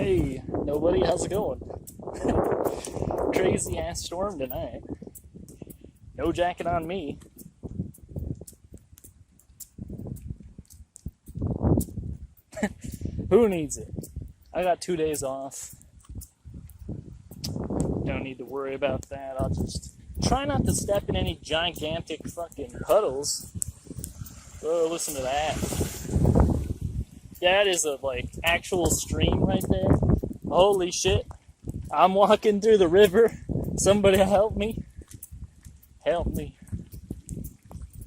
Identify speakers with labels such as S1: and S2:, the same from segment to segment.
S1: Hey, nobody, how's it going? Crazy ass storm tonight. No jacket on me. Who needs it? I got 2 days off. Don't need to worry about that. I'll just try not to step in any gigantic fucking puddles. Oh, listen to that. Yeah, it is a, actual stream right there. Holy shit. I'm walking through the river. Somebody help me. Help me.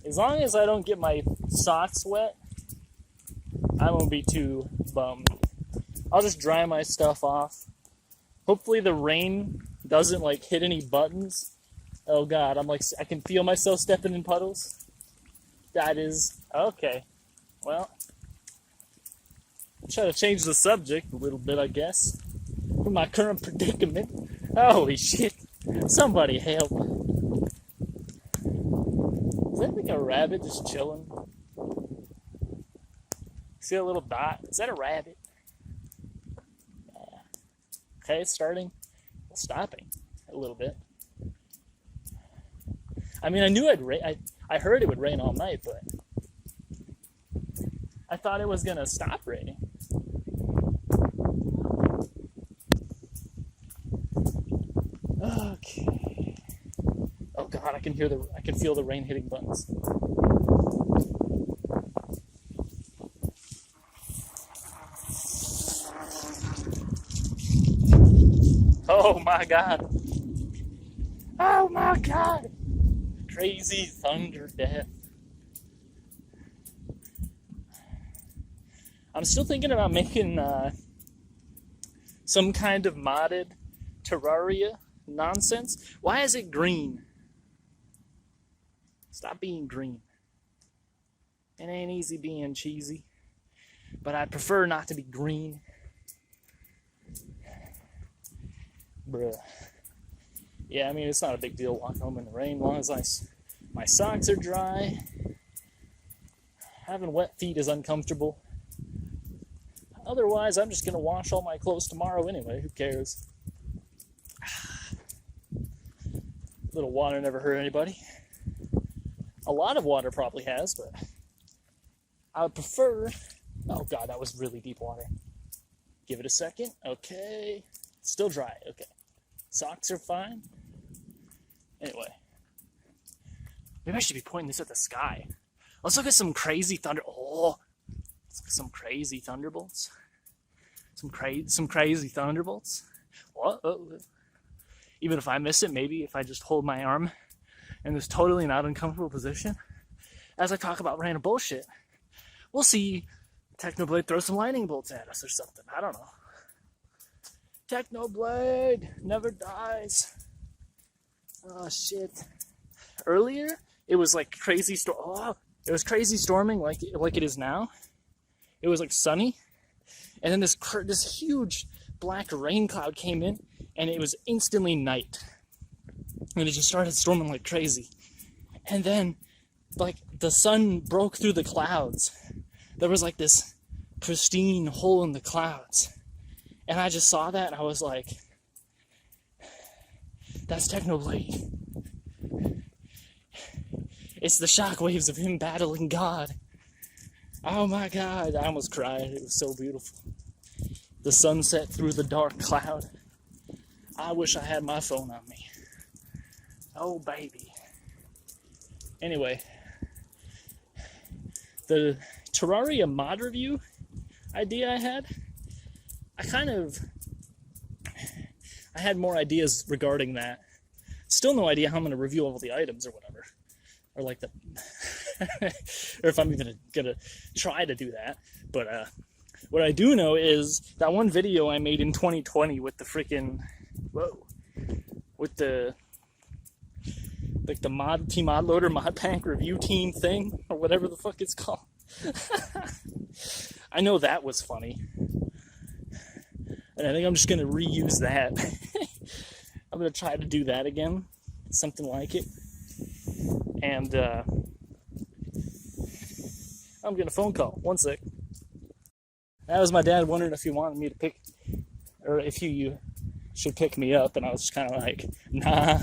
S1: As long as I don't get my socks wet, I won't be too bummed. I'll just dry my stuff off. Hopefully the rain doesn't hit any buttons. Oh god, I can feel myself stepping in puddles. That is okay. Well, try to change the subject a little bit, I guess, from my current predicament. Holy shit. Somebody help. Is that a rabbit just chilling? See a little dot? Is that a rabbit? Okay, it's starting. Well, stopping a little bit. I mean, I knew I heard it would rain all night, but I thought it was gonna stop raining. Okay. Oh god, I can feel the rain hitting buttons. Oh my god. Oh my god. Crazy thunder death. I'm still thinking about making some kind of modded Terraria nonsense. Why is it green? Stop being green. It ain't easy being cheesy, but I'd prefer not to be green. Bruh. Yeah, I mean, it's not a big deal walking home in the rain, as long as my socks are dry. Having wet feet is uncomfortable. Otherwise, I'm just going to wash all my clothes tomorrow anyway. Who cares? A little water never hurt anybody. A lot of water probably has, but I would prefer... Oh god, that was really deep water. Give it a second. Okay. Still dry. Okay. Socks are fine. Anyway. Maybe I should be pointing this at the sky. Let's look at some crazy thunder... Oh! Let's look at some crazy thunderbolts. Some crazy thunderbolts. What? Oh. Even if I miss it, maybe if I just hold my arm in this totally not uncomfortable position as I talk about random bullshit, we'll see Technoblade throw some lightning bolts at us or something. I don't know. Technoblade never dies. Oh shit. Earlier, it was crazy storm. Oh, it was crazy storming like it is now. It was sunny, and then this huge black rain cloud came in, and it was instantly night. And it just started storming like crazy. And then, the sun broke through the clouds. There was this pristine hole in the clouds. And I just saw that, and I was like, that's Technoblade. It's the shockwaves of him battling God. Oh my god, I almost cried. It was so beautiful. The sunset through the dark cloud. I wish I had my phone on me. Oh baby. Anyway, the Terraria mod review idea I had, I had more ideas regarding that. Still no idea how I'm going to review all the items or whatever. Or or if I'm even gonna try to do that. But what I do know is that one video I made in 2020 with the freaking with the mod team mod loader mod pack review team thing or whatever the fuck it's called. I know that was funny, and I think I'm just gonna reuse that. I'm gonna try to do that again, something like it. And I'm getting a phone call. One sec. That was my dad wondering if he wanted me to pick or if you should pick me up. And I was just kind of like, nah,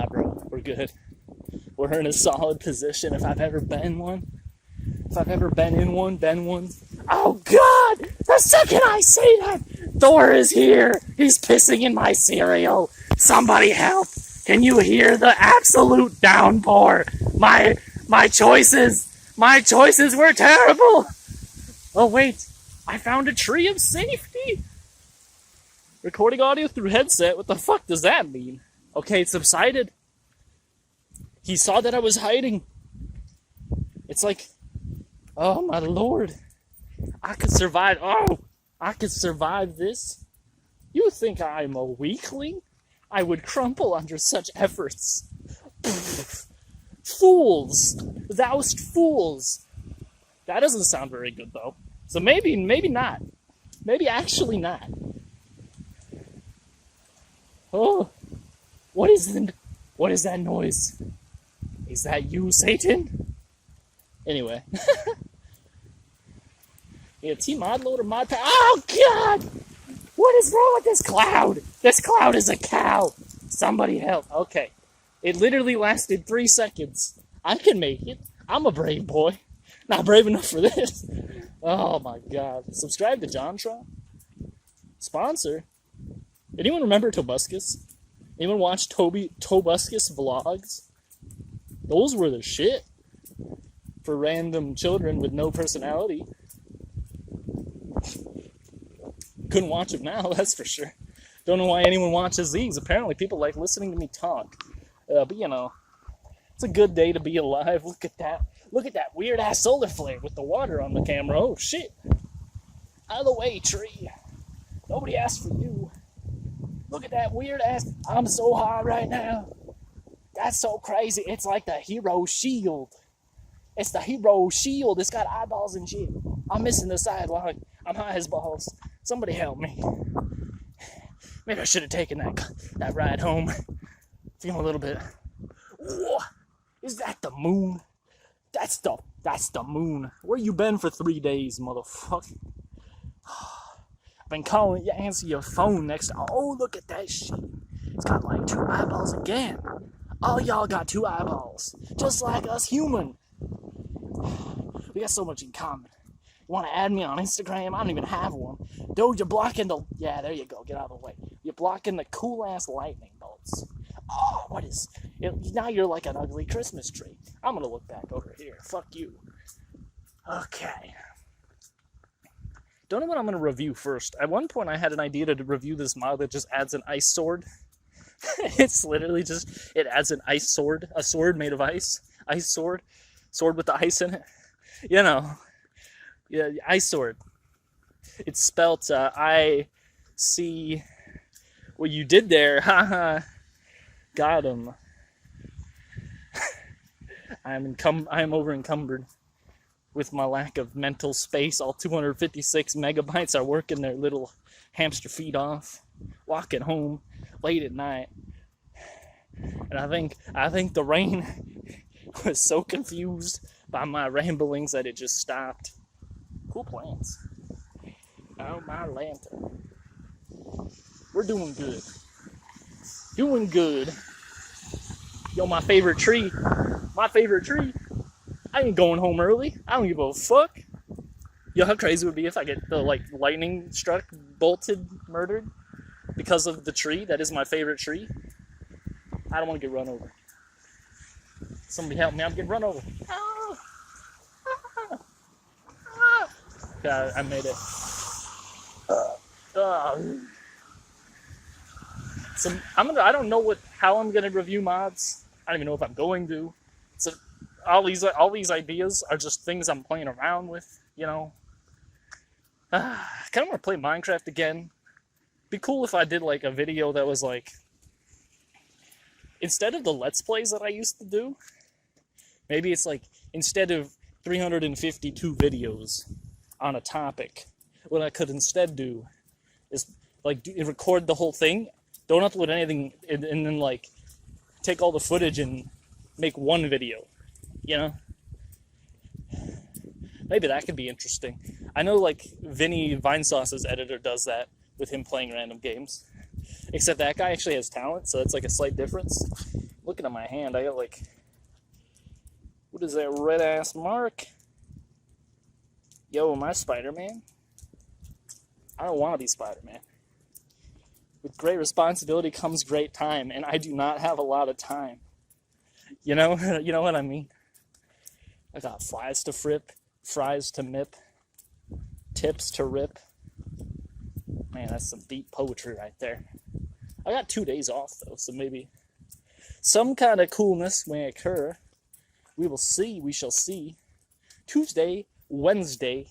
S1: bro, we're good. We're in a solid position. If I've ever been in one. Oh God! The second I say that, Thor is here. He's pissing in my cereal. Somebody help! Can you hear the absolute downpour? My choices were terrible. Oh wait, I found a tree of safety. Recording audio through headset. What the fuck does that mean? Okay, it subsided. He saw that I was hiding. It's like, oh my lord, I could survive. Oh, I could survive this. You think I'm a weakling? I would crumple under such efforts. Fools! Thou'st fools! That doesn't sound very good, though. So maybe not. Maybe actually not. Oh, what is that noise? Is that you, Satan? Anyway. Yeah, T-Mod Loader Mod Pack. Oh, God! What is wrong with this cloud? This cloud is a cow. Somebody help. Okay. It literally lasted 3 seconds. I can make it. I'm a brave boy. Not brave enough for this. Oh, my God. Subscribe to JonTron. Sponsor. Anyone remember Tobuscus? Anyone watch Tobuscus vlogs? Those were the shit. For random children with no personality. Couldn't watch them now, that's for sure. Don't know why anyone watches these. Apparently people like listening to me talk. But you know, it's a good day to be alive. Look at that. Look at that weird ass solar flare with the water on the camera. Oh shit. Out of the way, tree. Nobody asked for you. Look at that weird ass. I'm so high right now. That's so crazy. It's like the hero shield. It's the hero shield. It's got eyeballs and shit. I'm missing the sidewalk. I'm high as balls. Somebody help me. Maybe I should have taken that ride home. Feeling a little bit. Whoa, is that the moon? That's the moon. Where you been for 3 days, motherfucker? I've been calling you, answer your phone next. Oh, look at that shit. It's got like 2 eyeballs again. All y'all got 2 eyeballs, just like us human. We got so much in common. You want to add me on Instagram? I don't even have one. Dude, you're blocking the... Yeah, there you go. Get out of the way. You're blocking the cool-ass lightning bolts. Oh, what is... Now you're like an ugly Christmas tree. I'm going to look back over here. Fuck you. Okay. Don't know what I'm going to review first. At one point, I had an idea to review this mod that just adds an ice sword. It's literally just... It adds an ice sword. A sword made of ice. Ice sword. Sword with the ice in it. You know... Yeah, ice sword. It's spelt I see what you did there. Haha. Got him. I'm over encumbered with my lack of mental space. All 256 megabytes are working their little hamster feet off, walking home late at night. And I think the rain was so confused by my ramblings that it just stopped. Cool plants. Oh, my lantern. We're doing good. Doing good. Yo, my favorite tree. My favorite tree. I ain't going home early. I don't give a fuck. Yo, how crazy it would be if I get the, lightning struck, bolted, murdered because of the tree that is my favorite tree. I don't want to get run over. Somebody help me. I'm getting run over. Oh. Yeah, I made it. So I don't know how I'm gonna review mods. I don't even know if I'm going to. So all these ideas are just things I'm playing around with. You know. I kind of want to play Minecraft again. Be cool if I did like a video that was like, instead of the Let's Plays that I used to do, maybe it's like instead of 352 videos on a topic, what I could instead do is record the whole thing, don't upload anything, and then take all the footage and make one video, you know? Maybe that could be interesting. I know Vinny Vinesauce's editor does that, with him playing random games. Except that guy actually has talent, so that's like a slight difference. Looking at my hand, I got like, what is that red ass mark? Yo, am I Spider-Man? I don't want to be Spider-Man. With great responsibility comes great time, and I do not have a lot of time. You know what I mean? I got flies to frip, fries to mip, tips to rip. Man, that's some deep poetry right there. I got 2 days off, though, so maybe some kind of coolness may occur. We will see. We shall see. Tuesday, Wednesday.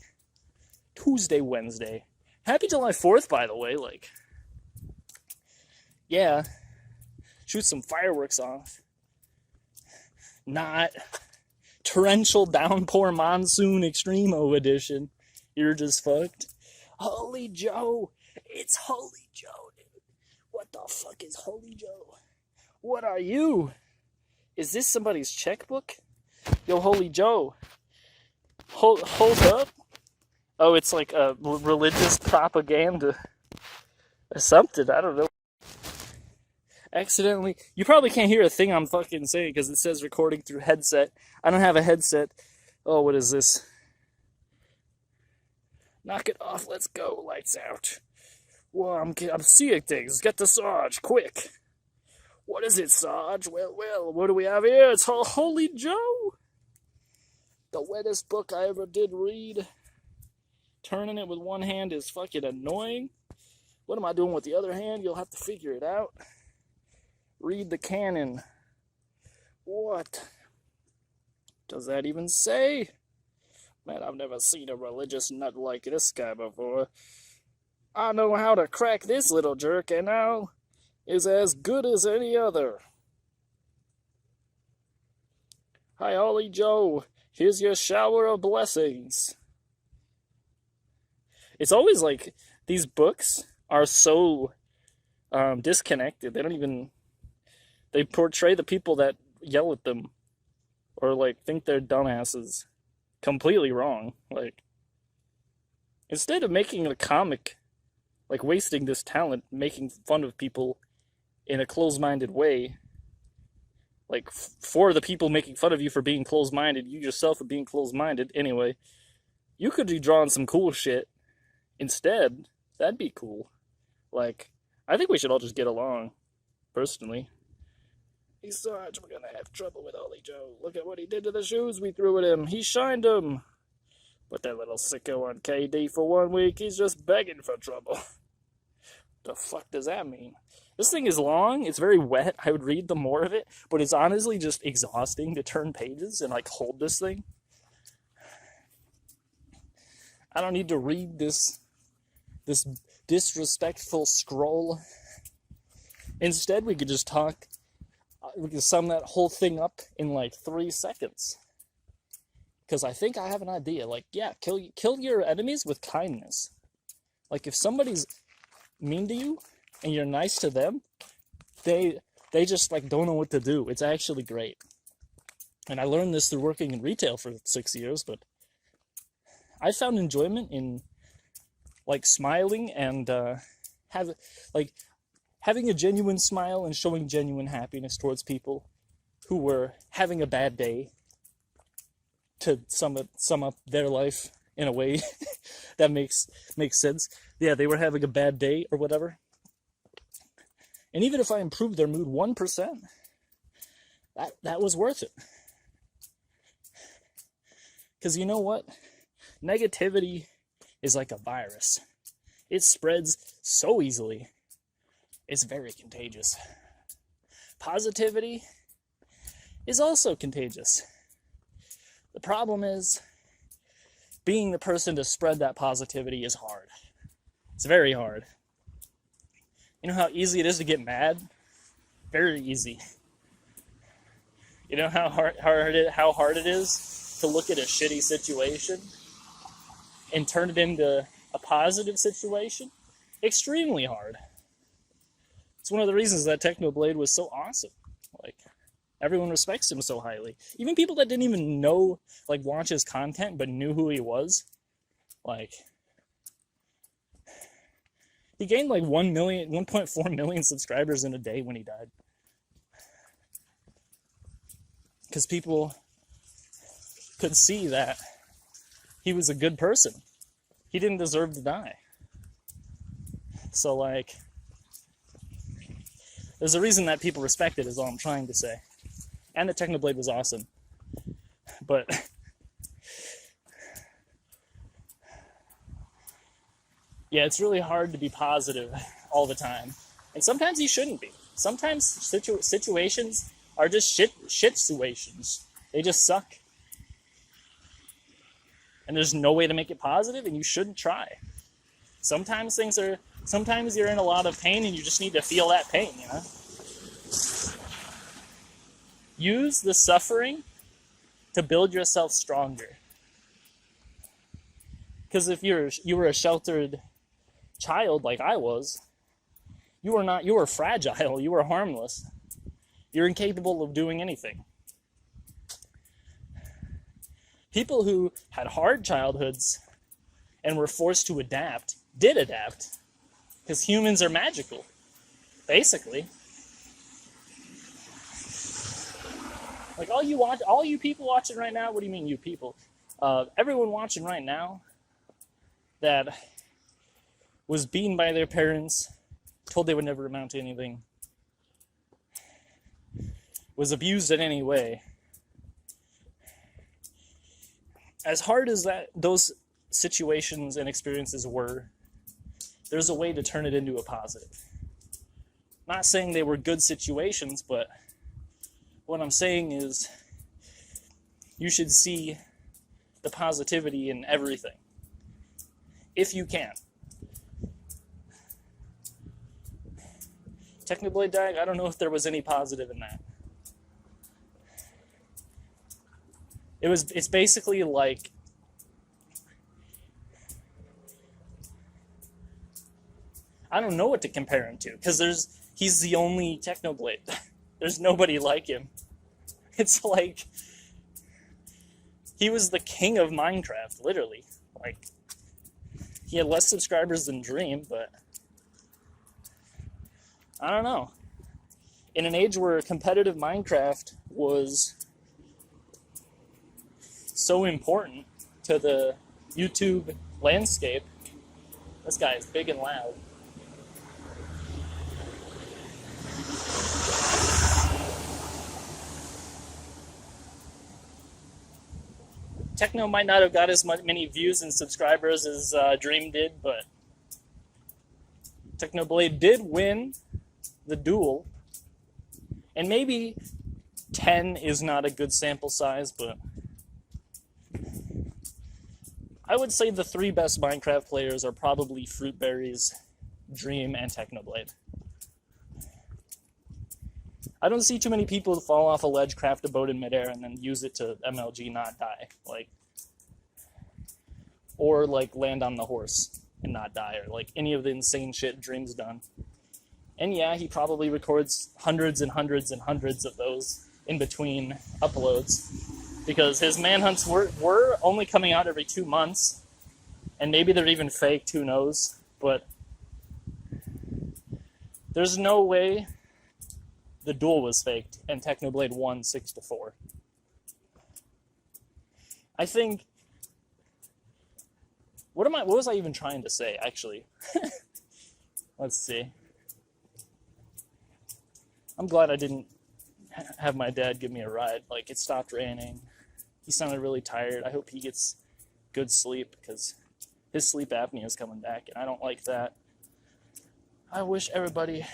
S1: Happy July 4th, by the way. Like, yeah, shoot some fireworks off. Not torrential downpour monsoon extremo edition. You're just fucked. Holy Joe. It's Holy Joe, dude. What the fuck is Holy Joe? What are you? Is this somebody's checkbook? Yo, Holy Joe. Hold up. Oh, it's like a religious propaganda or something. I don't know. Accidentally. You probably can't hear a thing I'm fucking saying because it says recording through headset. I don't have a headset. Oh, what is this? Knock it off. Let's go. Lights out. Whoa, I'm seeing things. Get the Sarge, quick. What is it, Sarge? Well, what do we have here? It's Holy Joe. The wettest book I ever did read. Turning it with one hand is fucking annoying. What am I doing with the other hand? You'll have to figure it out. Read the canon. What does that even say? Man, I've never seen a religious nut like this guy before. I know how to crack this little jerk, and now is as good as any other. Hi, Holy Joe. Here's your shower of blessings. It's always like these books are so disconnected. They portray the people that yell at them or like think they're dumbasses completely wrong. Like, instead of making a comic, like wasting this talent, making fun of people in a closed-minded way, like for the people making fun of you for being closed-minded, you yourself are being closed-minded anyway, you could be drawing some cool shit instead. That'd be cool. Like, I think we should all just get along, personally. Hey, Sarge, we're gonna have trouble with Holy Joe. Look at what he did to the shoes we threw at him. He shined them. But that little sicko on KD for 1 week, he's just begging for trouble. The fuck does that mean? This thing is long. It's very wet. I would read the more of it, but it's honestly just exhausting to turn pages and like hold this thing. I don't need to read this disrespectful scroll. Instead, we could just talk. We can sum that whole thing up in like 3 seconds. Because I think I have an idea. Like, yeah, kill your enemies with kindness. Like, if somebody's mean to you and you're nice to them, they just like don't know what to do. It's actually great. And I learned this through working in retail for 6 years, but I found enjoyment in like smiling and having a genuine smile and showing genuine happiness towards people who were having a bad day, to sum up their life in a way that makes sense. Yeah, they were having a bad day or whatever. And even if I improved their mood 1%, that was worth it. Because you know what? Negativity is like a virus. It spreads so easily. It's very contagious. Positivity is also contagious. The problem is, being the person to spread that positivity is hard. It's very hard. You know how easy it is to get mad? Very easy. You know how hard it is to look at a shitty situation and turn it into a positive situation? Extremely hard. It's one of the reasons that Technoblade was so awesome. Like, everyone respects him so highly. Even people that didn't even know, like, watch his content, but knew who he was. Like, He gained like 1.4 million subscribers in a day when he died. Because people could see that he was a good person. He didn't deserve to die. So, like, there's a reason that people respect it, is all I'm trying to say. And the Technoblade was awesome. But yeah, it's really hard to be positive all the time. And sometimes you shouldn't be. Sometimes situations are just shit situations. They just suck. And there's no way to make it positive, and you shouldn't try. Sometimes you're in a lot of pain, and you just need to feel that pain, you know? Use the suffering to build yourself stronger. Because if you were a sheltered child like I was, you were fragile, you were harmless. You're incapable of doing anything. People who had hard childhoods and were forced to adapt did adapt, because humans are magical, basically. Like all you people watching right now. What do you mean, you people? Everyone watching right now that was beaten by their parents, told they would never amount to anything, was abused in any way. As hard as those situations and experiences were, there's a way to turn it into a positive. Not saying they were good situations, but what I'm saying is you should see the positivity in everything, if you can. Technoblade dying, I don't know if there was any positive in that. It's basically like, I don't know what to compare him to, because he's the only Technoblade. There's nobody like him. It's like, he was the king of Minecraft, literally. Like, he had less subscribers than Dream, but I don't know. In an age where competitive Minecraft was so important to the YouTube landscape, this guy is big and loud. Techno might not have got as many views and subscribers as Dream did, but Technoblade did win the duel. And maybe 10 is not a good sample size, but I would say the three best Minecraft players are probably Fruitberries, Dream, and Technoblade. I don't see too many people fall off a ledge, craft a boat in midair, and then use it to MLG not die. Or land on the horse and not die, or any of the insane shit Dream's done. And yeah, he probably records hundreds and hundreds and hundreds of those in between uploads, because his manhunts were only coming out every 2 months, and maybe they're even faked, who knows, but there's no way the duel was faked and Technoblade won 6-4. I think, what was I even trying to say, actually? Let's see. I'm glad I didn't have my dad give me a ride. It stopped raining. He sounded really tired. I hope he gets good sleep, because his sleep apnea is coming back, and I don't like that. I wish everybody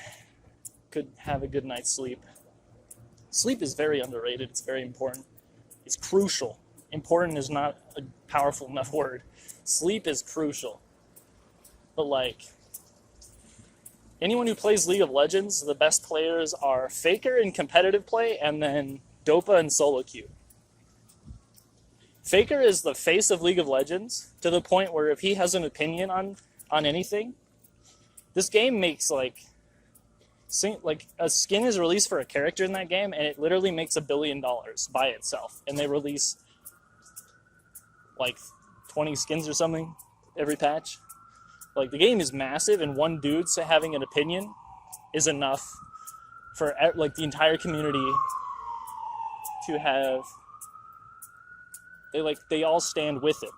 S1: could have a good night's sleep. Sleep is very underrated. It's very important. It's crucial. Important is not a powerful enough word. Sleep is crucial. But anyone who plays League of Legends, the best players are Faker in competitive play, and then Dopa and solo queue. Faker is the face of League of Legends, to the point where if he has an opinion on anything, this game makes a skin is released for a character in that game, and it literally makes $1 billion by itself. And they release 20 skins or something every patch. Like, the game is massive, and one dude having an opinion is enough for, like, the entire community to have... They all stand with it.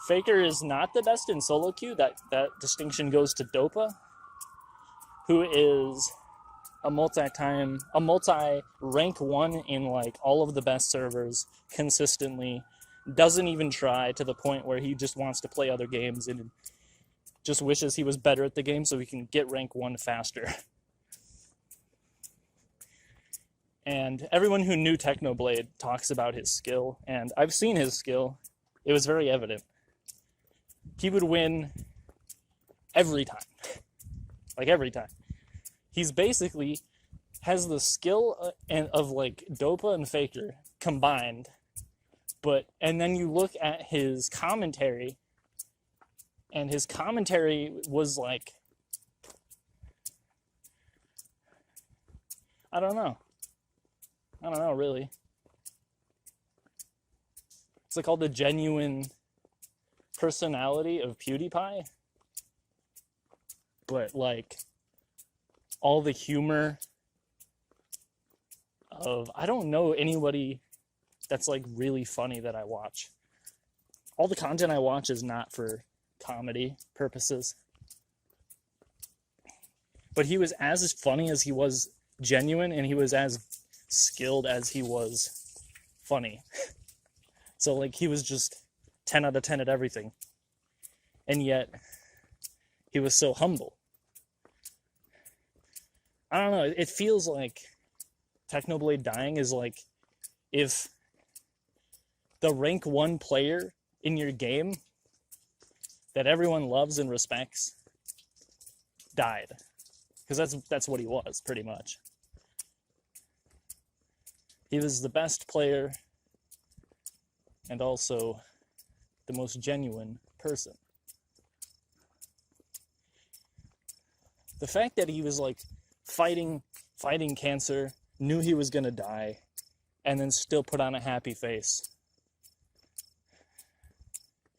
S1: Faker is not the best in solo queue. That distinction goes to Dopa, who is a multi-rank one in like all of the best servers consistently, doesn't even try, to the point where he just wants to play other games and just wishes he was better at the game so he can get rank 1 faster. And everyone who knew Technoblade talks about his skill, and I've seen his skill. It was very evident. He would win every time. Like, every time. He's basically has the skill of like Dopa and Faker combined, and then you look at his commentary, and his commentary was like, I don't know really. It's like all the genuine personality of PewDiePie, but like all the humor of, I don't know anybody that's like really funny that I watch. All the content I watch is not for comedy purposes. But he was as funny as he was genuine, and he was as skilled as he was funny. So like, he was just 10 out of 10 at everything. And yet he was so humble. I don't know, it feels like Technoblade dying is like if the rank 1 player in your game that everyone loves and respects died. Because that's what he was, pretty much. He was the best player and also the most genuine person. The fact that he was like fighting cancer, knew he was gonna die, and then still put on a happy face,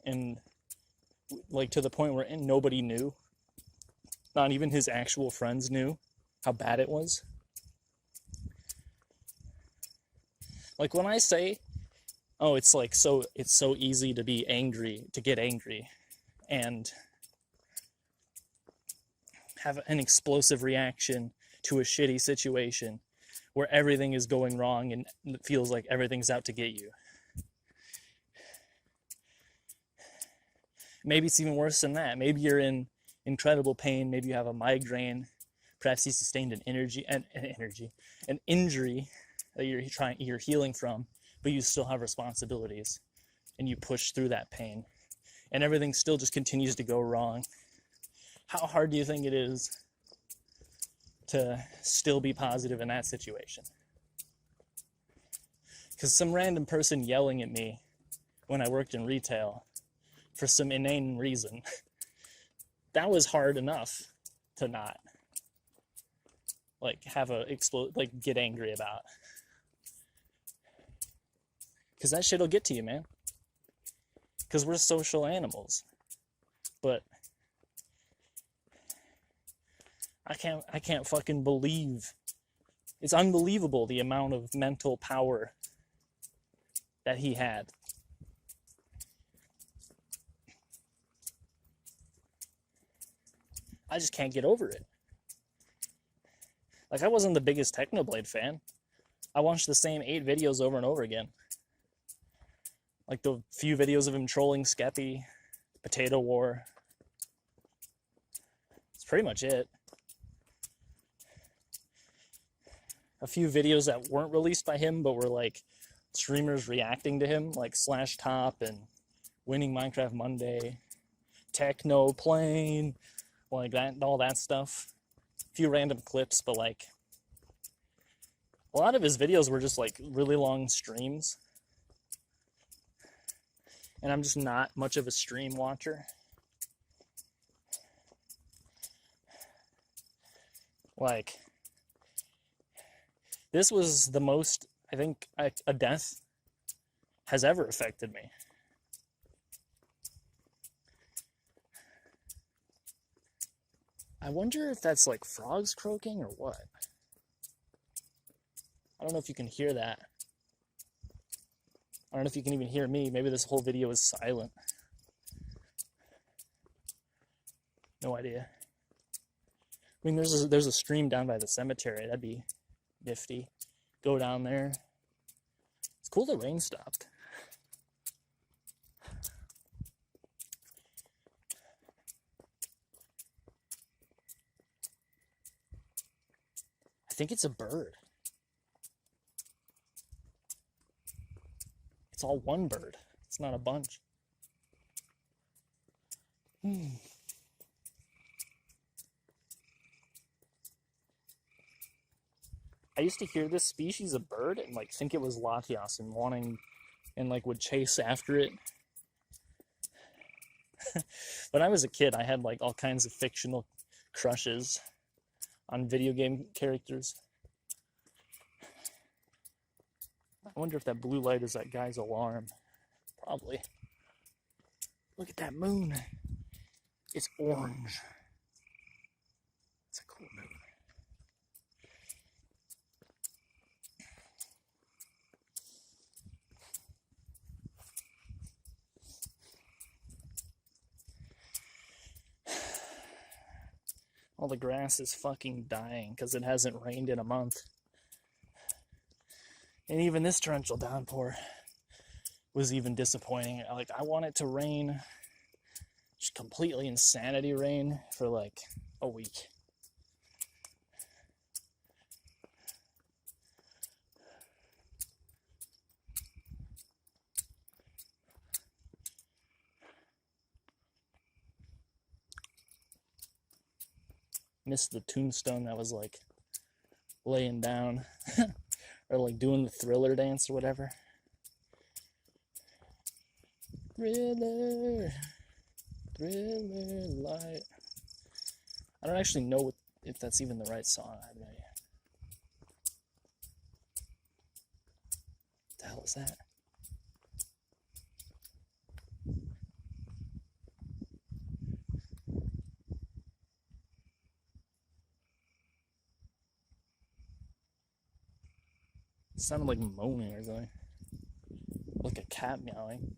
S1: and like to the point where nobody knew, not even his actual friends knew how bad it was. Like, when I say, oh, it's so easy to be angry, to get angry, and have an explosive reaction to a shitty situation where everything is going wrong and it feels like everything's out to get you. Maybe it's even worse than that. Maybe you're in incredible pain. Maybe you have a migraine. Perhaps you sustained an injury that you're healing from, but you still have responsibilities, and you push through that pain, and everything still just continues to go wrong. How hard do you think it is to still be positive in that situation? Because some random person yelling at me when I worked in retail for some inane reason, that was hard enough to not like get angry about. Because that shit'll get to you, man. Because we're social animals. But I can't fucking believe. It's unbelievable the amount of mental power that he had. I just can't get over it. Like, I wasn't the biggest Technoblade fan. I watched the same 8 videos over and over again. Like the few videos of him trolling Skeppy, Potato War. That's pretty much it. A few videos that weren't released by him, but were like streamers reacting to him, like Slash Top and Winning Minecraft Monday, Techno Plane, like that, all that stuff. A few random clips, but like a lot of his videos were just like really long streams. And I'm just not much of a stream watcher. Like, this was the most, I think, a death has ever affected me. I wonder if that's like frogs croaking or what. I don't know if you can hear that. I don't know if you can even hear me. Maybe this whole video is silent. No idea. I mean, there's a stream down by the cemetery. That'd be nifty. Go down there. It's cool the rain stopped. I think it's a bird. It's all one bird. It's not a bunch. I used to hear this species of bird and like think it was latias and wanting and like would chase after it. When I was a kid, I had like all kinds of fictional crushes on video game characters. I wonder if that blue light is that guy's alarm. Probably. Look at that moon. It's orange. It's a cool moon. All the grass is fucking dying because it hasn't rained in a month. And even this torrential downpour was even disappointing. Like, I want it to rain, just completely insanity rain for like a week. Missed the tombstone that was like laying down or like doing the Thriller dance or whatever. Thriller, Thriller light. I don't actually know if that's even the right song. I have no idea. What the hell is that? It sounded like moaning or something. Like a cat meowing.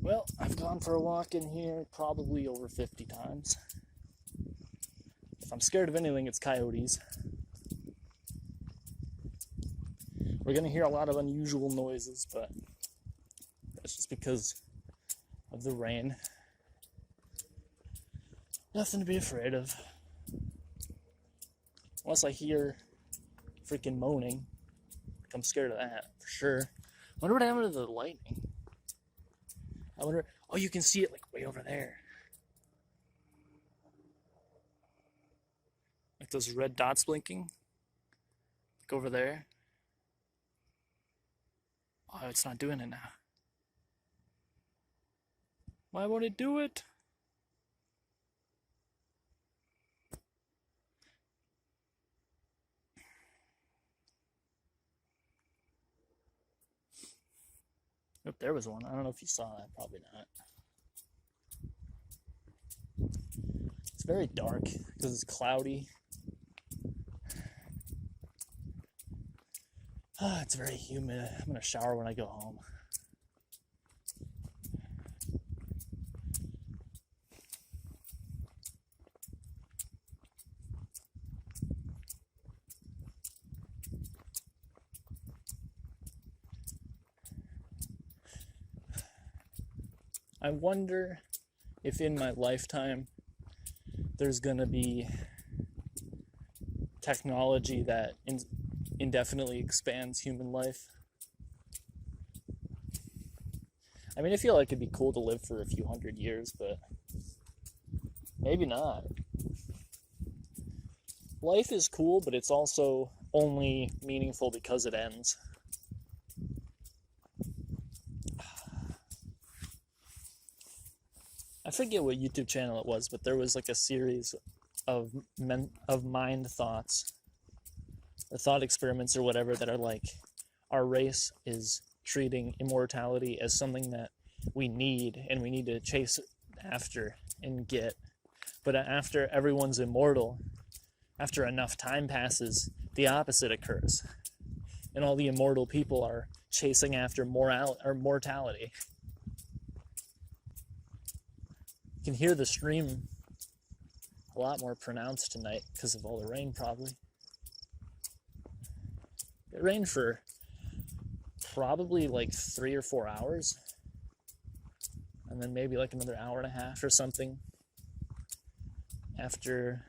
S1: Well, I've gone for a walk in here probably over 50 times. If I'm scared of anything, it's coyotes. We're gonna hear a lot of unusual noises, but that's just because of the rain. Nothing to be afraid of. Unless I hear freaking moaning. I'm scared of that, for sure. I wonder what happened to the lightning. I wonder... Oh, you can see it, like, way over there. Like those red dots blinking. Like, over there. Oh, it's not doing it now. Why won't it do it? Oh, there was one. I don't know if you saw that. Probably not. It's very dark because it's cloudy. It's very humid. I'm going to shower when I go home. I wonder if in my lifetime there's going to be technology that indefinitely expands human life. I mean, I feel like it'd be cool to live for a few hundred years, but maybe not. Life is cool, but it's also only meaningful because it ends. I forget what YouTube channel it was, but there was like a series of mind thoughts or thought experiments or whatever that are like, our race is treating immortality as something that we need, and we need to chase after and get. But after everyone's immortal, after enough time passes, the opposite occurs. And all the immortal people are chasing after mortality. You can hear the stream a lot more pronounced tonight because of all the rain, probably. It rained for probably like 3 or 4 hours, and then maybe like another hour and a half or something after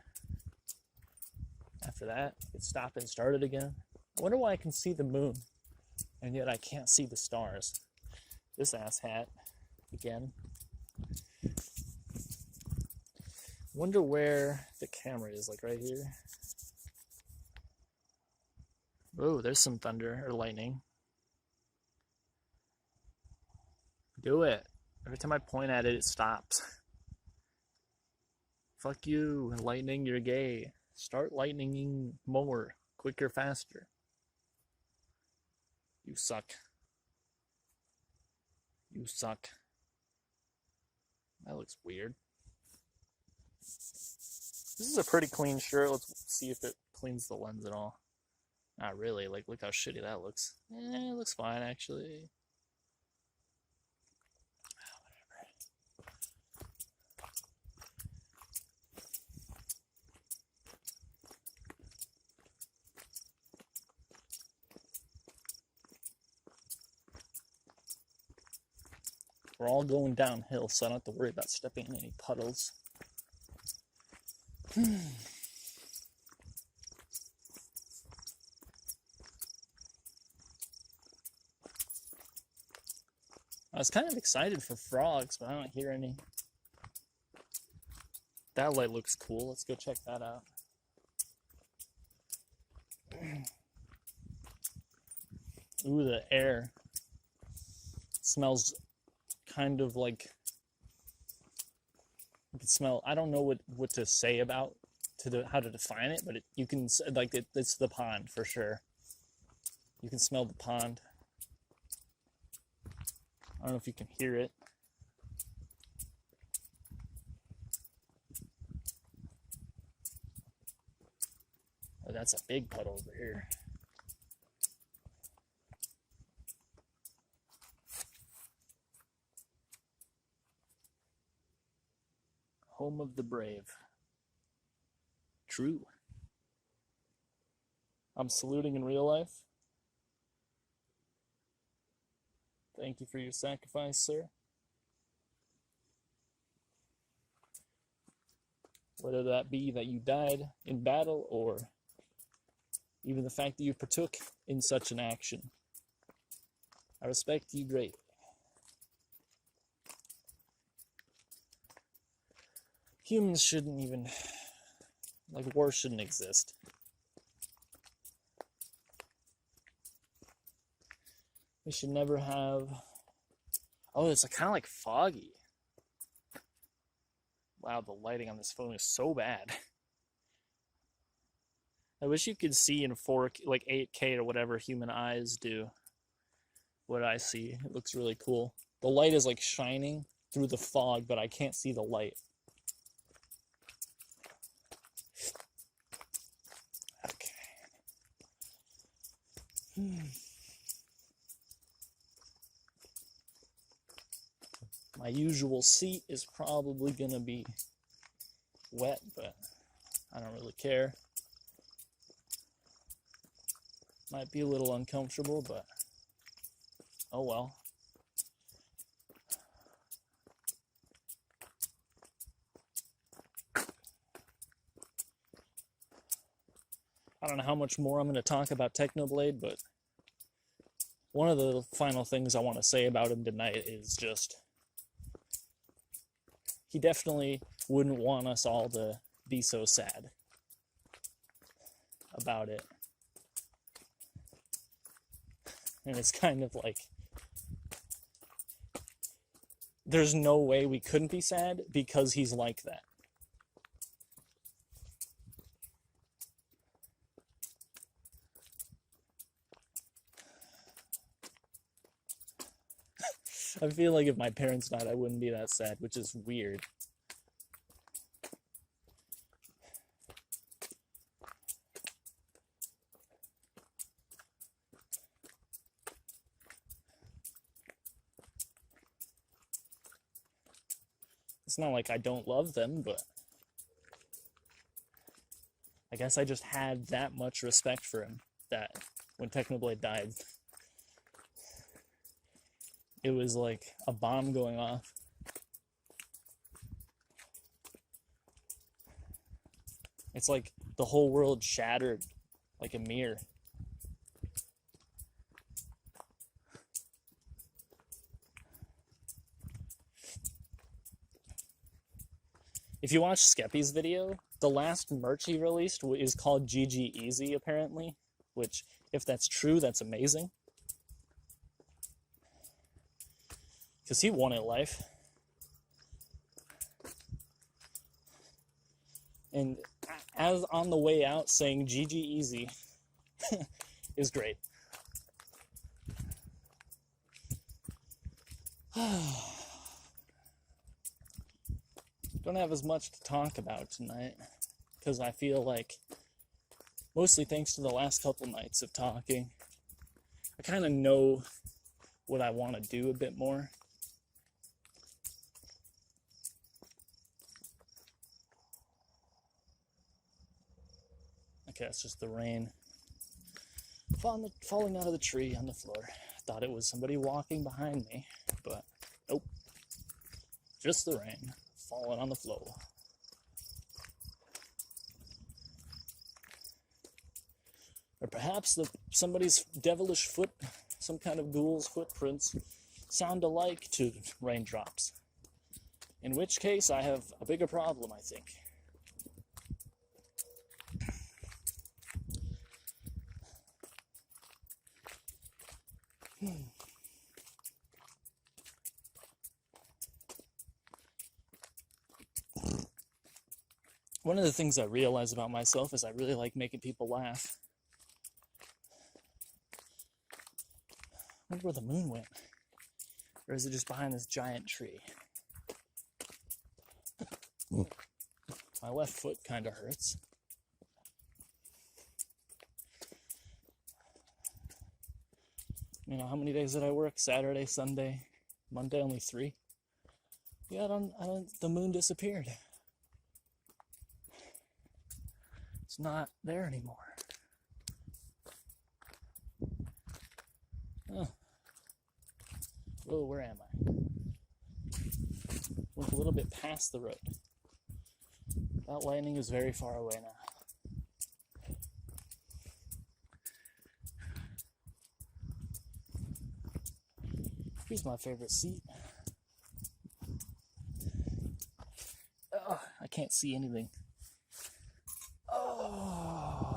S1: that. It stopped and started again. I wonder why I can see the moon and yet I can't see the stars. This asshat again. Wonder where the camera is, like right here. Oh, there's some thunder or lightning. Do it. Every time I point at it, it stops. Fuck you, lightning, you're gay. Start lightninging more, quicker, faster. You suck. You suck. That looks weird. This is a pretty clean shirt. Let's see if it cleans the lens at all. Not really. Like, look how shitty that looks. It looks fine, actually. We're all going downhill, so I don't have to worry about stepping in any puddles. I was kind of excited for frogs, but I don't hear any. That light looks cool. Let's go check that out. Ooh, the air smells kind of like, you can smell, I don't know what to say about how to define it, but you can, like, it's the pond for sure. You can smell the pond. I don't know if you can hear it. Oh, that's a big puddle over here. Home of the brave. True. I'm saluting in real life. Thank you for your sacrifice, sir. Whether that be that you died in battle or even the fact that you partook in such an action. I respect you greatly. Humans shouldn't even, like, war shouldn't exist. We should never have, oh, it's kind of like foggy. Wow, the lighting on this phone is so bad. I wish you could see in 4K, like 8K or whatever human eyes do what I see. It looks really cool. The light is like shining through the fog, but I can't see the light. Okay. My usual seat is probably gonna be wet, but I don't really care. Might be a little uncomfortable, but oh well. I don't know how much more I'm going to talk about Technoblade, but one of the final things I want to say about him tonight is just, he definitely wouldn't want us all to be so sad about it. And it's kind of like, there's no way we couldn't be sad because he's like that. I feel like if my parents died, I wouldn't be that sad, which is weird. It's not like I don't love them, but I guess I just had that much respect for him that when Technoblade died, it was like a bomb going off. It's like the whole world shattered like a mirror. If you watch Skeppy's video, the last merch he released is called GG Easy, apparently, which, if that's true, that's amazing. Because he won at life. And as on the way out saying GG Easy is great. Don't have as much to talk about tonight because I feel like, mostly thanks to the last couple nights of talking, I kind of know what I want to do a bit more. Okay, it's just the rain falling out of the tree on the floor. I thought it was somebody walking behind me, but nope. Just the rain falling on the floor. Or perhaps somebody's devilish foot, some kind of ghoul's footprints, sound alike to raindrops. In which case, I have a bigger problem, I think. One of the things I realize about myself is I really like making people laugh. I wonder where the moon went. Or is it just behind this giant tree? My left foot kind of hurts. You know, how many days did I work? Saturday, Sunday, Monday, only 3. Yeah, the moon disappeared. It's not there anymore. Oh. Whoa, where am I? Went a little bit past the road. That lightning is very far away now. Here's my favorite seat. Oh, I can't see anything. Oh.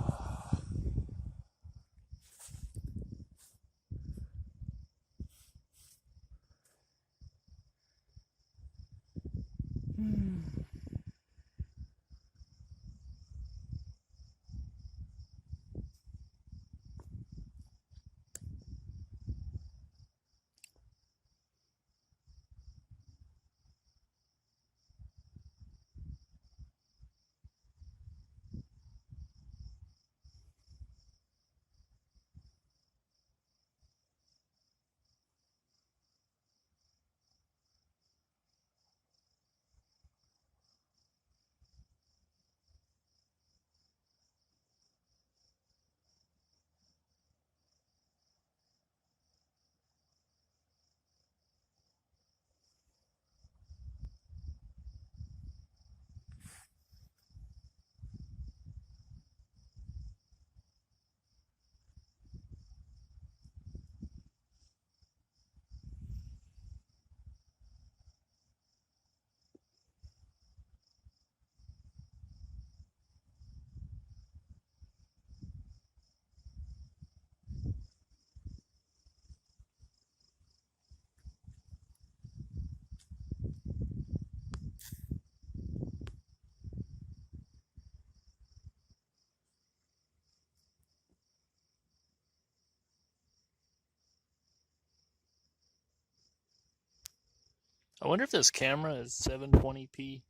S1: I wonder if this camera is 720p.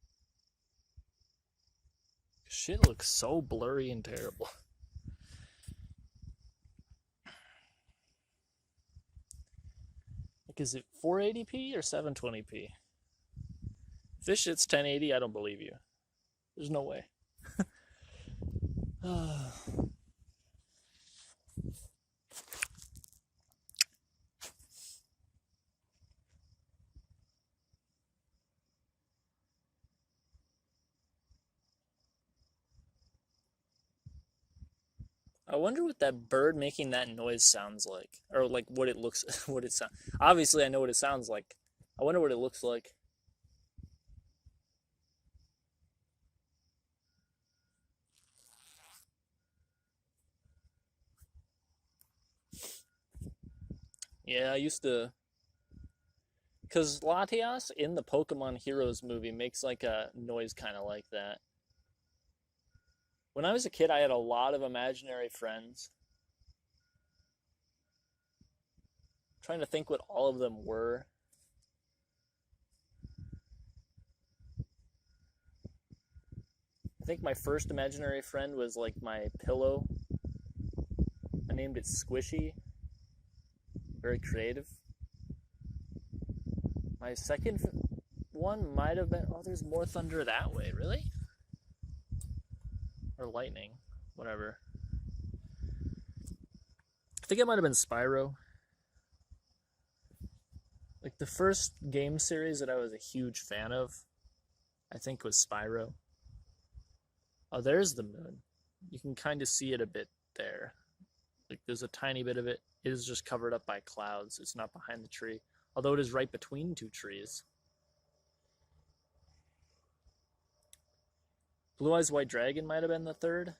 S1: Shit looks so blurry and terrible. Like, is it 480p or 720p? If this shit's 1080, I don't believe you. There's no way. I wonder what that bird making that noise sounds like, or like what it looks, what it sounds. Obviously, I know what it sounds like. I wonder what it looks like. Yeah, I used to, because Latias in the Pokemon Heroes movie makes like a noise kind of like that. When I was a kid, I had a lot of imaginary friends. I'm trying to think what all of them were. I think my first imaginary friend was like my pillow. I named it Squishy. Very creative. My second one might have been. Oh, there's more thunder that way. Really? Or lightning. Whatever. I think it might have been Spyro. Like the first game series that I was a huge fan of, I think was Spyro. Oh, there's the moon. You can kind of see it a bit there. Like there's a tiny bit of it. It is just covered up by clouds. It's not behind the tree. Although it is right between two trees. Blue Eyes White Dragon might have been the third.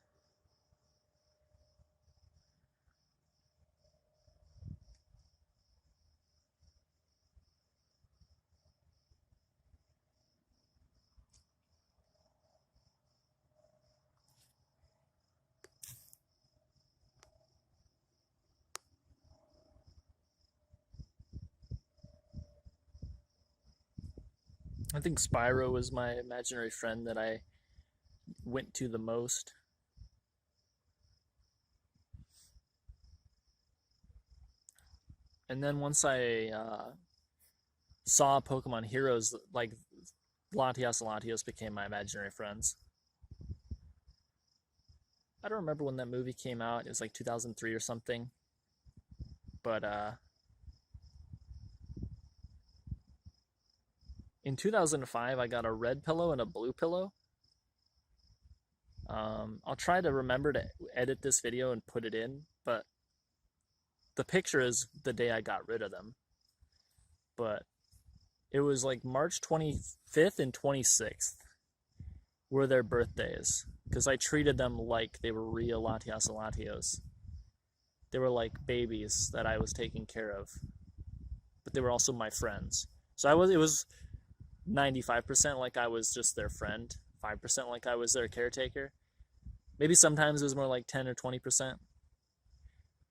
S1: I think Spyro was my imaginary friend that I went to the most. And then once I saw Pokemon Heroes, like Latias and Latios became my imaginary friends. I don't remember when that movie came out. It was like 2003 or something. But in 2005, I got a red pillow and a blue pillow. I'll try to remember to edit this video and put it in, but the picture is the day I got rid of them. But it was like March 25th and 26th were their birthdays because I treated them like they were real Latias and Latios. They were like babies that I was taking care of, but they were also my friends. So it was 95% like I was just their friend, 5% like I was their caretaker. Maybe sometimes it was more like 10 or 20%.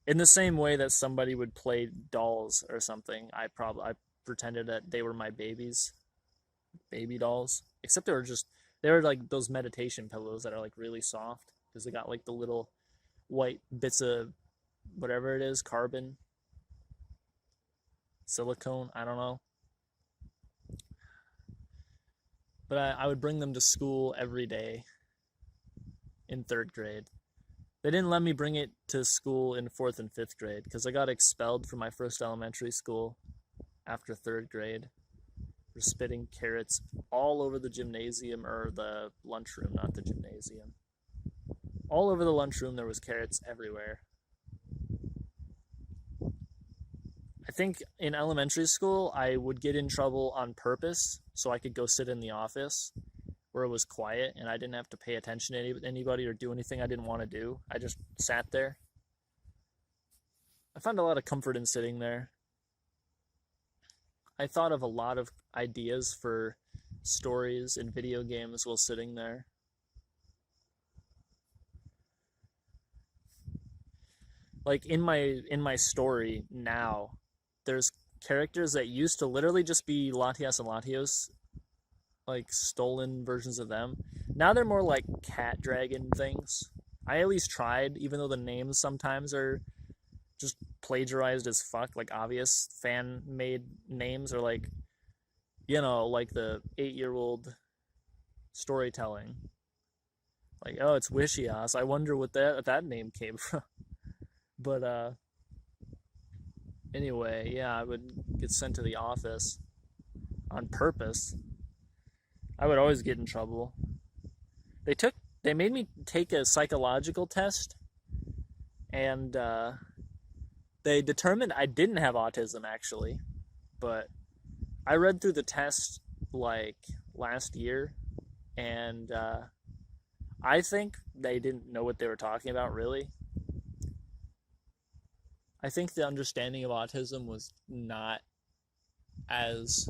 S1: In the same way that somebody would play dolls or something, I pretended that they were my babies, baby dolls. Except they were like those meditation pillows that are like really soft because they got like the little white bits of whatever it is, carbon, silicone, I don't know. But I would bring them to school every day in third grade. They didn't let me bring it to school in fourth and fifth grade because I got expelled from my first elementary school after third grade for spitting carrots all over the gymnasium, or the lunchroom, not the gymnasium. All over the lunchroom, there was carrots everywhere. I think in elementary school, I would get in trouble on purpose so I could go sit in the office where it was quiet and I didn't have to pay attention to anybody or do anything I didn't want to do. I just sat there. I found a lot of comfort in sitting there. I thought of a lot of ideas for stories and video games while sitting there. Like in my story now, there's characters that used to literally just be Latias and Latios, like stolen versions of them. Now they're more like cat dragon things. I at least tried, even though the names sometimes are just plagiarized as fuck, like obvious fan made names, or like, like the 8-year-old storytelling. Like, oh, it's Wishias. I wonder what that name came from. But anyway, yeah, I would get sent to the office on purpose. I would always get in trouble. They they made me take a psychological test, and they determined I didn't have autism actually, but I read through the test like last year, and I think they didn't know what they were talking about really. I think the understanding of autism was not as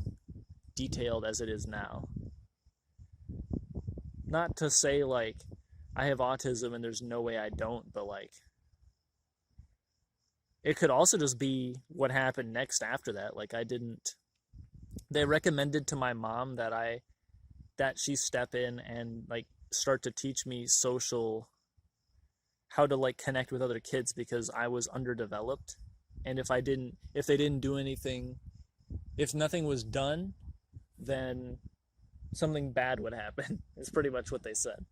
S1: detailed as it is now. Not to say like I have autism and there's no way I don't, but like it could also just be what happened next after that. Like they recommended to my mom that she step in and like start to teach me how to like connect with other kids, because I was underdeveloped. And if they didn't do anything, if nothing was done, then something bad would happen. Is pretty much what they said.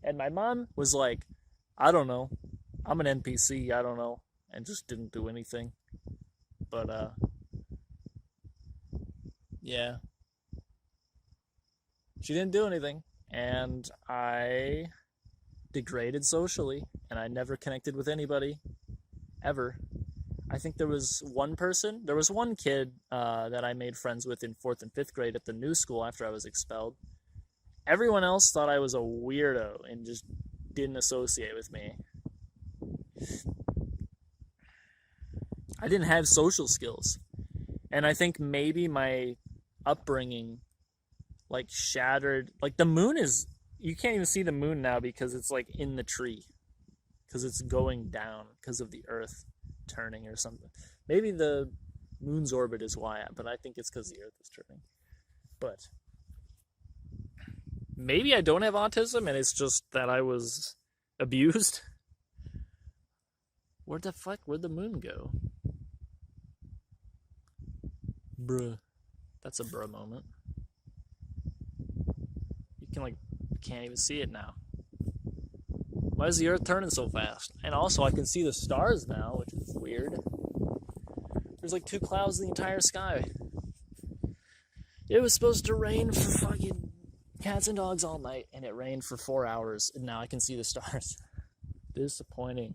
S1: And my mom was like, I don't know. I'm an NPC, I don't know. And just didn't do anything. But yeah. She didn't do anything. And I degraded socially, and I never connected with anybody ever. I think there was one kid that I made friends with in 4th and 5th grade at the new school after I was expelled. Everyone else thought I was a weirdo and just didn't associate with me. I didn't have social skills, and I think maybe my upbringing like shattered, like the moon is, you can't even see the moon now because it's like in the tree, because it's going down because of the earth turning or something. Maybe the moon's orbit is why, but I think it's because the earth is turning. But maybe I don't have autism and it's just that I was abused. Where'd the moon go? Bruh. That's a bruh moment. You can't even see it now. Why is the earth turning so fast? And also I can see the stars now, which is weird. There's like 2 clouds in the entire sky. It was supposed to rain for fucking cats and dogs all night, and it rained for 4 hours, and now I can see the stars. Disappointing.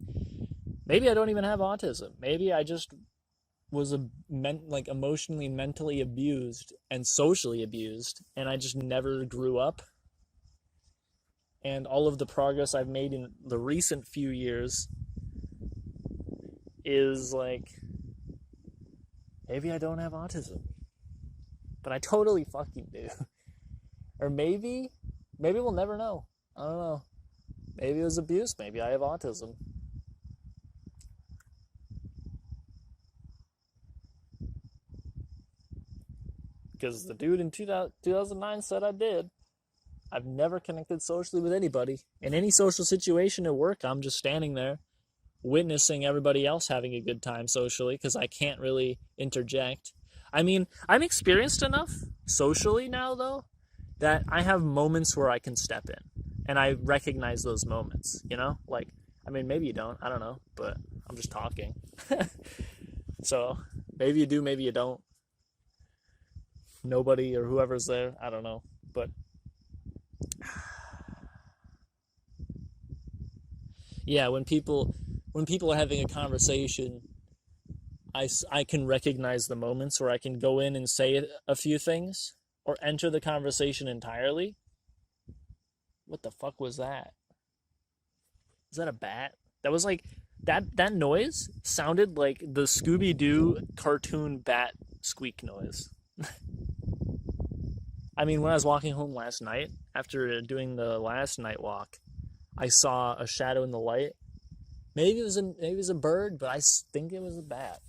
S1: Maybe I don't even have autism. Maybe I just was emotionally, mentally abused and socially abused, and I just never grew up. And all of the progress I've made in the recent few years is like, maybe I don't have autism. But I totally fucking do. Or maybe we'll never know. I don't know. Maybe it was abuse. Maybe I have autism. Because the dude in 2009 said I did. I've never connected socially with anybody. In any social situation at work, I'm just standing there witnessing everybody else having a good time socially, because I can't really interject. I mean, I'm experienced enough socially now, though, that I have moments where I can step in. And I recognize those moments, Like, I mean, maybe you don't. I don't know. But I'm just talking. So, maybe you do, maybe you don't. Nobody or whoever's there, I don't know. But yeah, when people are having a conversation, I can recognize the moments where I can go in and say a few things or enter the conversation entirely. What the fuck was that? Is that a bat? That was like that noise sounded like the Scooby-Doo cartoon bat squeak noise. I mean, when I was walking home last night, after doing the last night walk, I saw a shadow in the light. Maybe it was a bird, but I think it was a bat.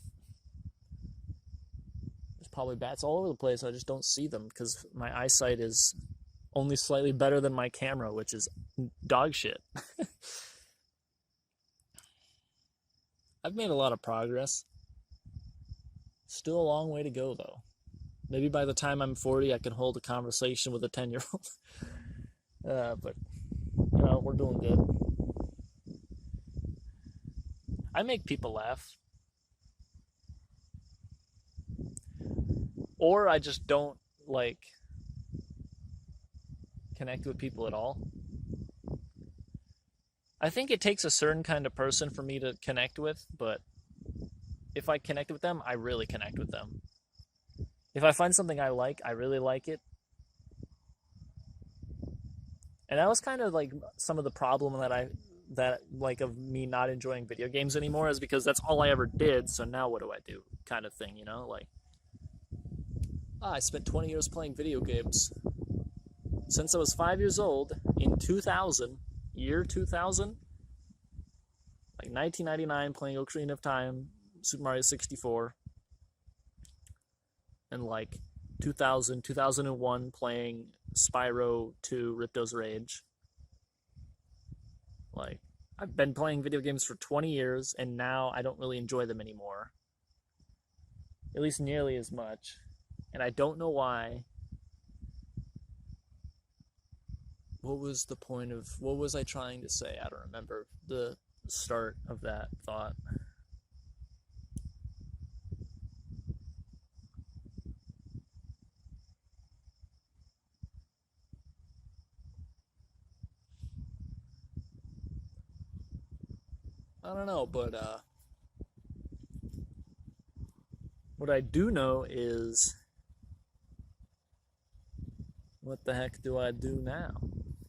S1: probably bats all over the place. I just don't see them because my eyesight is only slightly better than my camera, which is dog shit. I've made a lot of progress. Still a long way to go, though. Maybe by the time I'm 40, I can hold a conversation with a 10-year-old. But, we're doing good. I make people laugh. Or I just don't, connect with people at all. I think it takes a certain kind of person for me to connect with, but if I connect with them, I really connect with them. If I find something I like, I really like it. And that was kind of like some of the problem of me not enjoying video games anymore, is because that's all I ever did. So now what do I do? Kind of thing, I spent 20 years playing video games. Since I was 5 years old in 2000, year 2000, like 1999, playing Ocarina of Time, Super Mario 64, and like 2000, 2001, playing Spyro 2, Ripto's Rage. Like, I've been playing video games for 20 years, and now I don't really enjoy them anymore. At least nearly as much. And I don't know why. What was I trying to say? I don't remember the start of that thought. I don't know, but what I do know is, what the heck do I do now?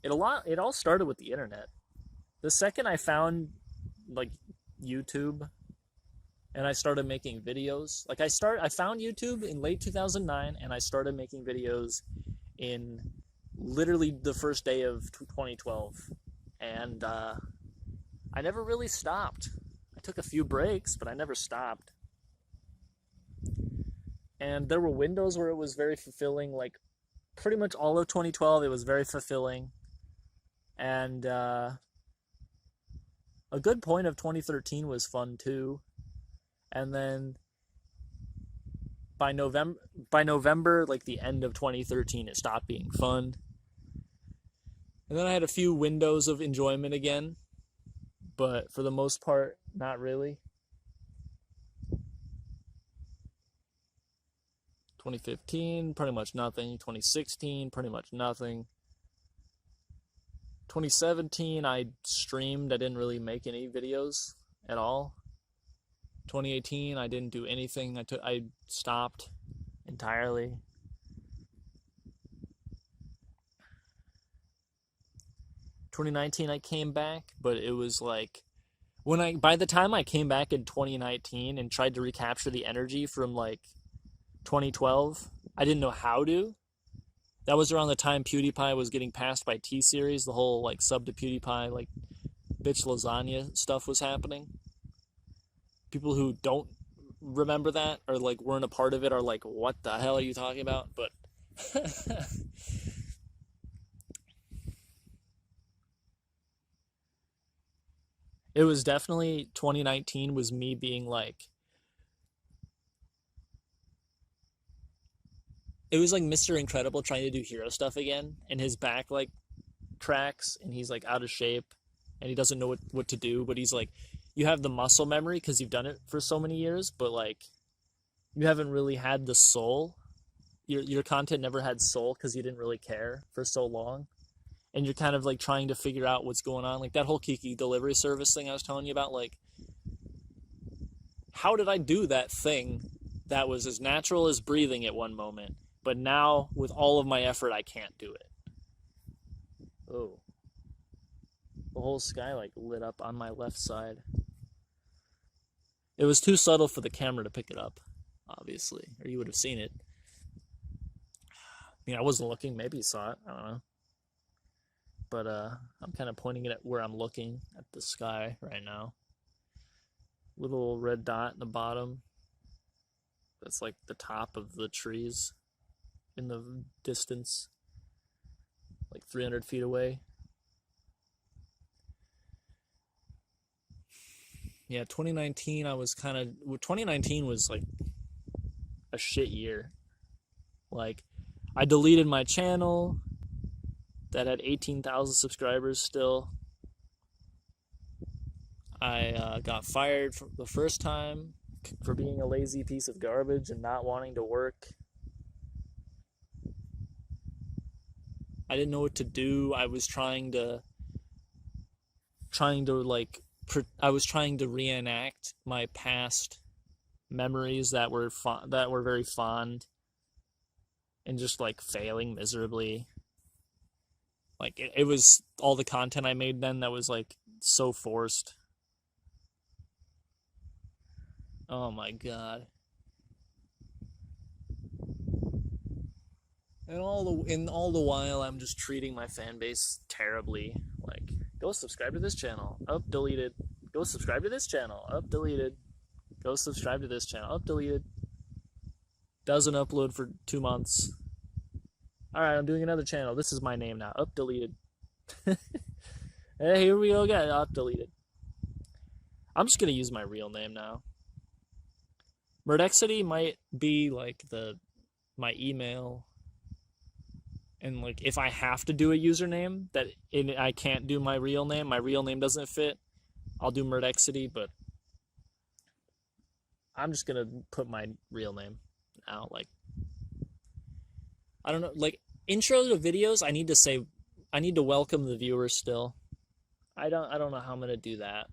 S1: It all started with the internet. The second I found like YouTube and I started making videos, I found YouTube in late 2009 and I started making videos in literally the first day of 2012. And I never really stopped. I took a few breaks, but I never stopped. And there were windows where it was very fulfilling, like pretty much all of 2012 it was very fulfilling. And a good point of 2013 was fun too. And then by November, like the end of 2013, it stopped being fun. And then I had a few windows of enjoyment again, but for the most part, not really. 2015, pretty much nothing. 2016, pretty much nothing. 2017, I streamed. I didn't really make any videos at all. 2018, I didn't do anything. I stopped entirely. 2019, I came back, but it was like by the time I came back in 2019 and tried to recapture the energy from like 2012, I didn't know how to. That was around the time PewDiePie was getting passed by T-Series. The whole like sub to PewDiePie, like bitch lasagna stuff was happening. People who don't remember that or like weren't a part of it are like, what the hell are you talking about? But it was definitely 2019 was me being like, it was like Mr. Incredible trying to do hero stuff again, and his back like cracks, and he's like out of shape, and he doesn't know what to do. But he's like, you have the muscle memory because you've done it for so many years, but like, you haven't really had the soul. Your content never had soul because you didn't really care for so long, and you're kind of like trying to figure out what's going on. Like that whole Kiki delivery service thing I was telling you about. Like, how did I do that thing that was as natural as breathing at one moment? But now, with all of my effort, I can't do it. Oh. The whole sky, like, lit up on my left side. It was too subtle for the camera to pick it up, obviously. Or you would have seen it. I mean, I wasn't looking. Maybe you saw it. I don't know. But I'm kind of pointing it at where I'm looking at the sky right now. Little red dot in the bottom. That's like the top of the trees in the distance, like 300 feet away. Yeah, 2019, 2019 was like a shit year. Like, I deleted my channel that had 18,000 subscribers still. I got fired for the first time for being a lazy piece of garbage and not wanting to work. I didn't know what to do. I was trying to like I was trying to reenact my past memories that were very fond, and just like failing miserably. Like it was all the content I made then that was like so forced. Oh my god. And all the while I'm just treating my fan base terribly. Like, go subscribe to this channel. Up, deleted. Go subscribe to this channel. Up, deleted. Go subscribe to this channel. Up, deleted. Doesn't upload for 2 months. Alright, I'm doing another channel. This is my name now. Up, deleted. Hey, here we go again. Up, deleted. I'm just gonna use my real name now. Murdexity might be like my email, and like if I have to do a username that I can't do my real name doesn't fit, I'll do Murdexity, but I'm just gonna put my real name now. Like, I don't know, like intro to videos, I need to welcome the viewers still. I don't know how I'm gonna do that.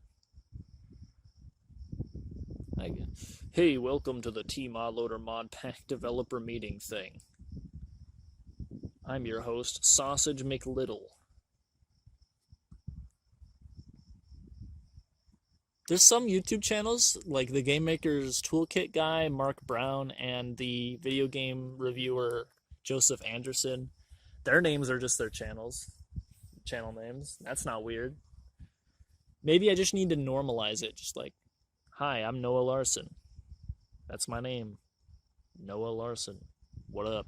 S1: Hey, welcome to the T-Modloader Mod Pack developer meeting thing. I'm your host, Sausage McLittle. There's some YouTube channels, like the Game Maker's Toolkit guy, Mark Brown, and the video game reviewer, Joseph Anderson. Their names are just their channel names. That's not weird. Maybe I just need to normalize it, just like, hi, I'm Noah Larson. That's my name. Noah Larson. What up?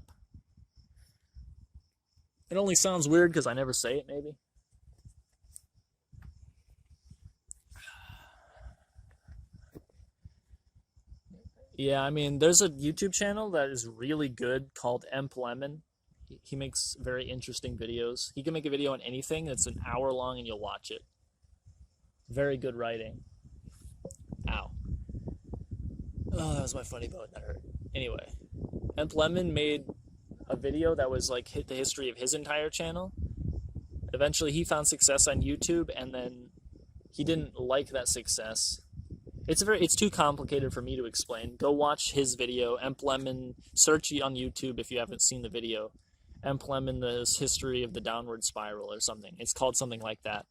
S1: It only sounds weird because I never say it, maybe. Yeah, I mean, there's a YouTube channel that is really good called Emp Lemon. He makes very interesting videos. He can make a video on anything that's an hour long and you'll watch it. Very good writing. Ow. Oh, that was my funny bone. That hurt. Anyway, Emp Lemon made a video that was like the history of his entire channel. Eventually, he found success on YouTube, and then he didn't like that success. It's too complicated for me to explain. Go watch his video, Emp Lemon. Search on YouTube if you haven't seen the video. Emp Lemon, the history of the downward spiral, or something. It's called something like that.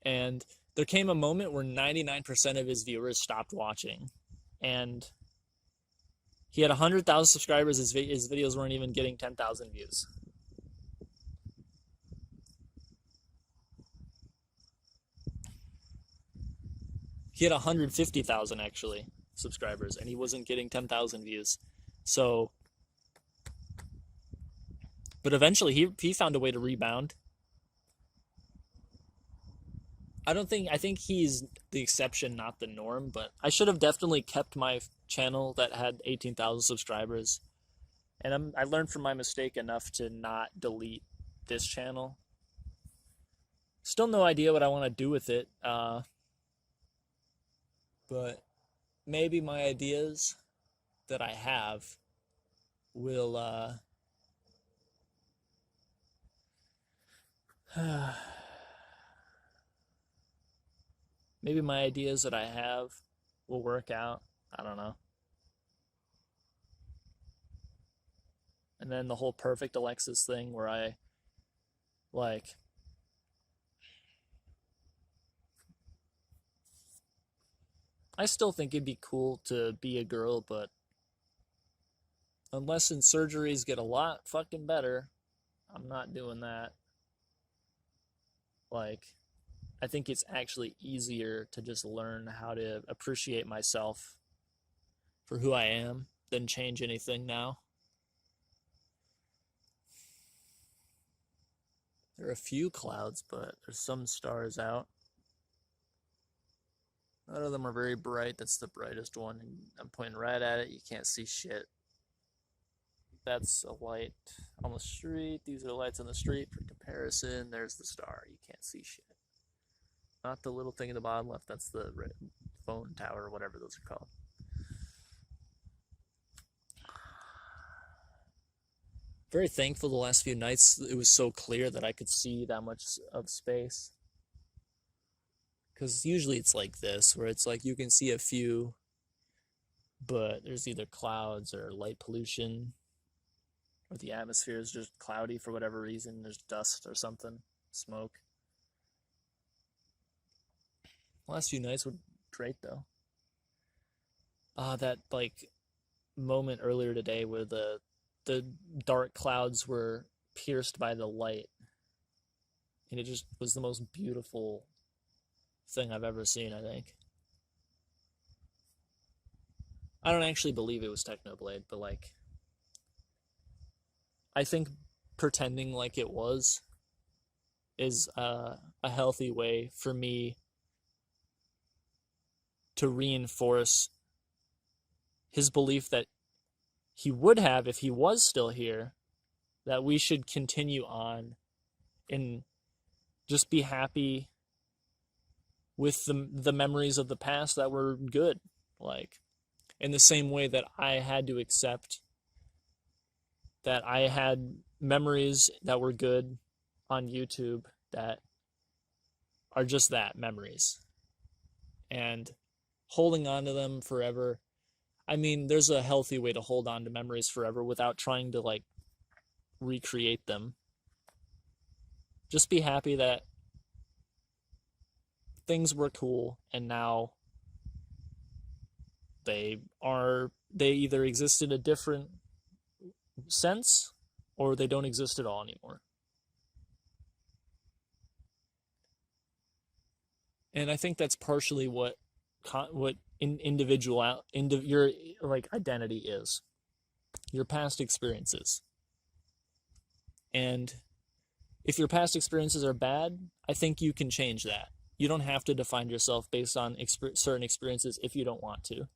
S1: And there came a moment where 99% of his viewers stopped watching, and he had 100,000 subscribers. His videos weren't even getting 10,000 views. He had 150,000 actually subscribers, and he wasn't getting 10,000 views. So, but eventually he found a way to rebound. I think he's the exception, not the norm, but I should have definitely kept my channel that had 18,000 subscribers. And I learned from my mistake enough to not delete this channel. Still no idea what I want to do with it, but maybe my ideas that I have will, maybe my ideas that I have will work out. I don't know. And then the whole perfect Alexis thing where I, like, I still think it'd be cool to be a girl, but unless in surgeries get a lot fucking better, I'm not doing that. Like, I think it's actually easier to just learn how to appreciate myself for who I am than change anything now. There are a few clouds, but there's some stars out. None of them are very bright. That's the brightest one. And I'm pointing right at it. You can't see shit. That's a light on the street. These are lights on the street. For comparison, there's the star. You can't see shit. Not the little thing in the bottom left. That's the phone tower or whatever those are called. Very thankful the last few nights it was so clear that I could see that much of space. Because usually it's like this, where it's like you can see a few, but there's either clouds or light pollution, or the atmosphere is just cloudy for whatever reason. There's dust or something, smoke. The last few nights were great, though. That, like, moment earlier today where the dark clouds were pierced by the light, and it just was the most beautiful thing I've ever seen, I think. I don't actually believe it was Technoblade, but like, I think pretending like it was is a healthy way for me to reinforce his belief that he would have if he was still here, that we should continue on and just be happy with the memories of the past that were good. Like, in the same way that I had to accept that I had memories that were good on YouTube that are just that, memories. And holding on to them forever, I mean, there's a healthy way to hold on to memories forever without trying to, like, recreate them. Just be happy that things were cool, and now they either exist in a different sense or they don't exist at all anymore. And I think that's partially what your like identity is, your past experiences. And if your past experiences are bad, I think you can change that. You don't have to define yourself based on certain experiences if you don't want to.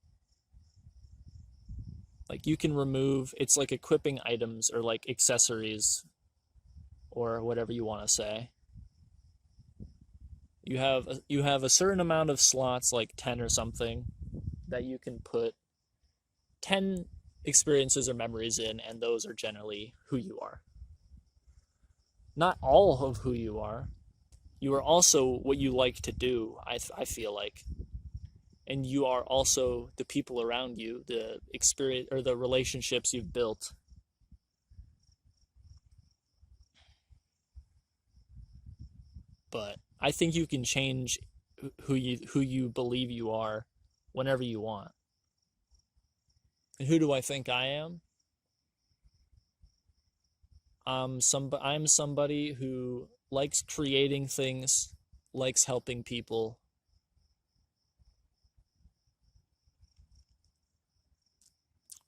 S1: Like, you can remove, it's like equipping items or like accessories or whatever you want to say. You have a certain amount of slots, like 10 or something, that you can put 10 experiences or memories in, and those are generally who you are. Not all of who you are. You are also what you like to do, I feel like. And you are also the people around you, the experience or the relationships you've built. But I think you can change who you believe you are whenever you want. And who do I think I am? I'm somebody who likes creating things, likes helping people,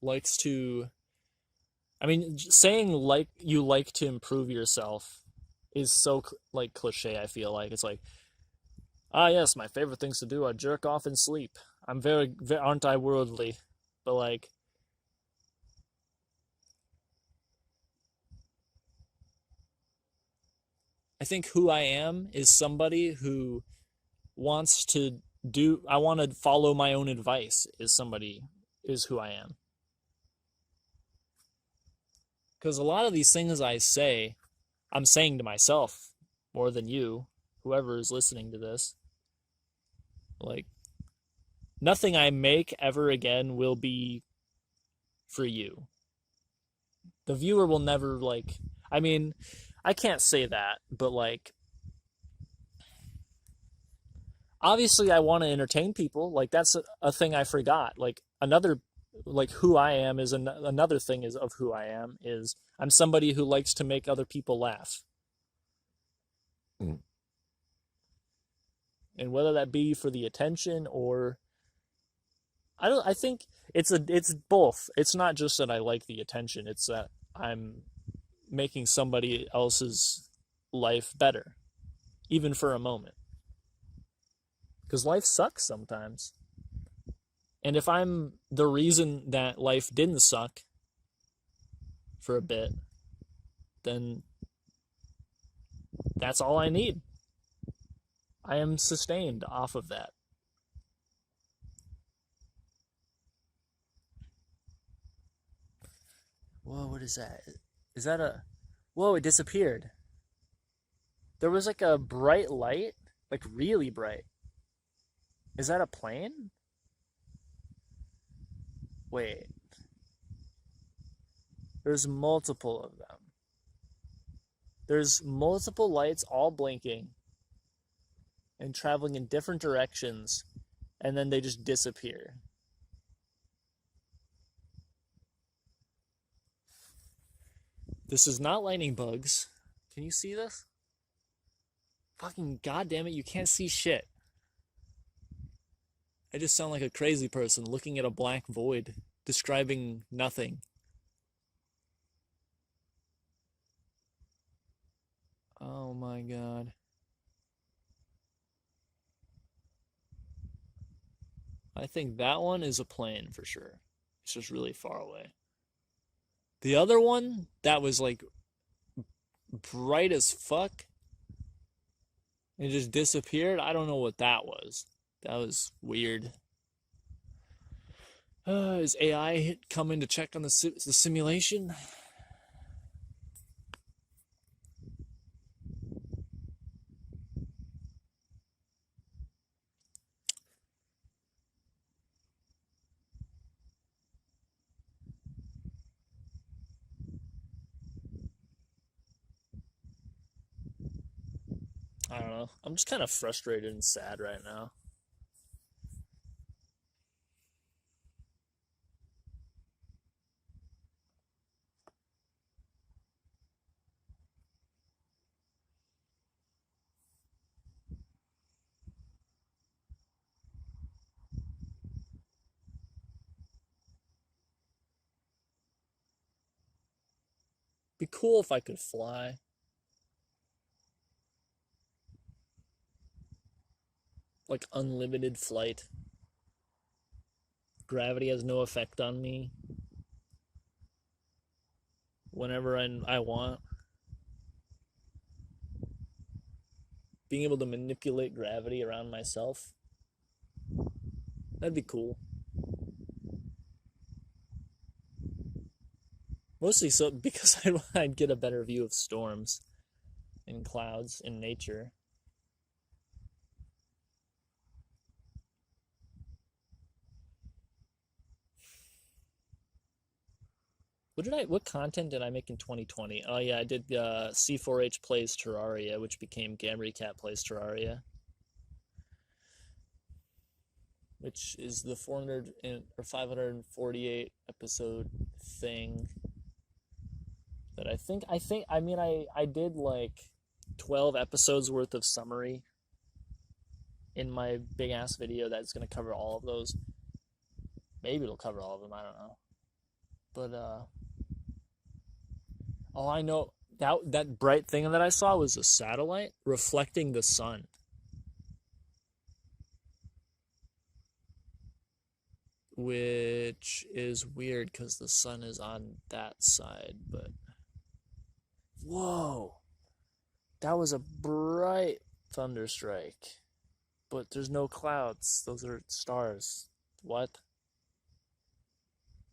S1: likes to, I mean, saying like you like to improve yourself is so like cliche. I feel like it's like, yes, my favorite things to do are jerk off and sleep. I'm very aren't I worldly? But like, I think who I am is somebody who wants to I want to follow my own advice, is who I am. Because a lot of these things I say, I'm saying to myself more than you, whoever is listening to this. Like, nothing I make ever again will be for you. The viewer will never, like, I mean, I can't say that, but like, obviously I want to entertain people. Like, that's a thing I forgot. Like, another, like, who I am is another thing is of who I am is I'm somebody who likes to make other people laugh. And whether that be for the attention or I think it's both. It's not just that I like the attention, it's that I'm making somebody else's life better, even for a moment. Because life sucks sometimes. And if I'm the reason that life didn't suck for a bit, then that's all I need. I am sustained off of that. Whoa, what is that? Is that a. Whoa, it disappeared. There was like a bright light, like really bright. Is that a plane? Wait, there's multiple of them. There's multiple lights all blinking and traveling in different directions, and then they just disappear. This is not lightning bugs. Can you see this? Fucking goddamn it, you can't see shit. I just sound like a crazy person looking at a black void, describing nothing. Oh my god. I think that one is a plane for sure. It's just really far away. The other one, that was like bright as fuck. It just disappeared. I don't know what that was. That was weird. Is AI coming to check on the simulation? I don't know. I'm just kind of frustrated and sad right now. Be cool if I could fly. Like unlimited flight. Gravity has no effect on me. Whenever I want. Being able to manipulate gravity around myself. That'd be cool. Mostly so because I'd get a better view of storms and clouds in nature. What content did I make in 2020? Oh yeah, I did C4H Plays Terraria, which became Gamry Cat Plays Terraria, which is the 400 or 548 episode thing that I did like 12 episodes worth of summary in my big ass video that's going to cover all of those. Maybe it'll cover all of them, I don't know. But oh, I know that bright thing that I saw was a satellite reflecting the sun. Which is weird because the sun is on that side, but whoa, that was a bright thunderstrike, but there's no clouds. Those are stars. What?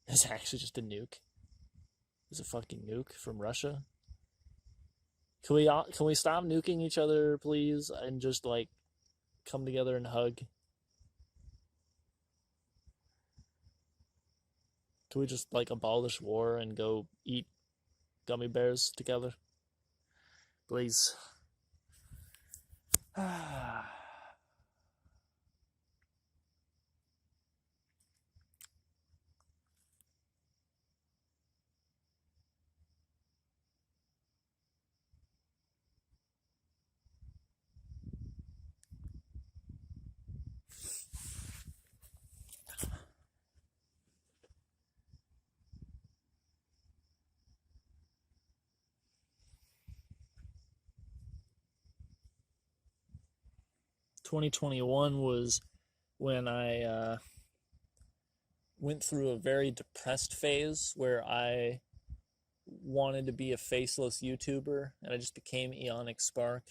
S1: It's actually just a nuke. It's a fucking nuke from Russia. Can we stop nuking each other, please, and just like come together and hug? Can we just like abolish war and go eat gummy bears together? Please. 2021 was when I went through a very depressed phase where I wanted to be a faceless YouTuber, and I just became Eonic Spark.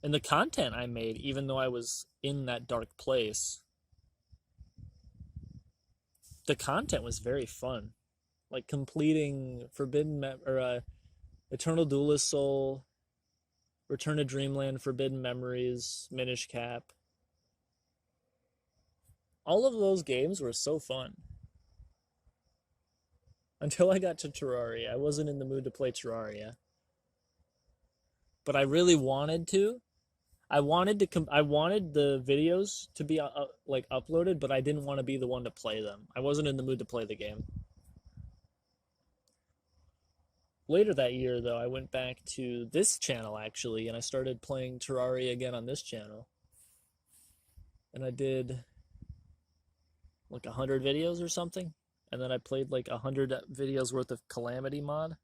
S1: And the content I made, even though I was in that dark place, the content was very fun. Like completing Eternal Duelist Soul, Return to Dreamland, Forbidden Memories, Minish Cap. All of those games were so fun. Until I got to Terraria. I wasn't in the mood to play Terraria. But I really wanted to. I wanted the videos to be like uploaded, but I didn't want to be the one to play them. I wasn't in the mood to play the game. Later that year, though, I went back to this channel, actually, and I started playing Terraria again on this channel. And I did like 100 videos or something. And then I played like 100 videos worth of Calamity mod.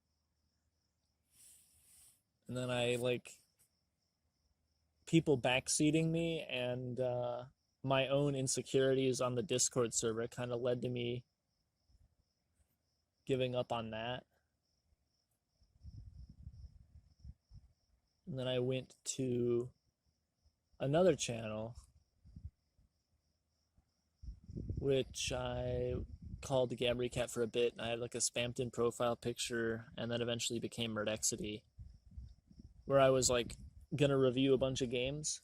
S1: And then I people backseating me and my own insecurities on the Discord server kind of led to me giving up on that. And then I went to another channel, which I called the Gam Recap for a bit, and I had like a spammed in profile picture, and then eventually became Murdexity, where I was like gonna review a bunch of games.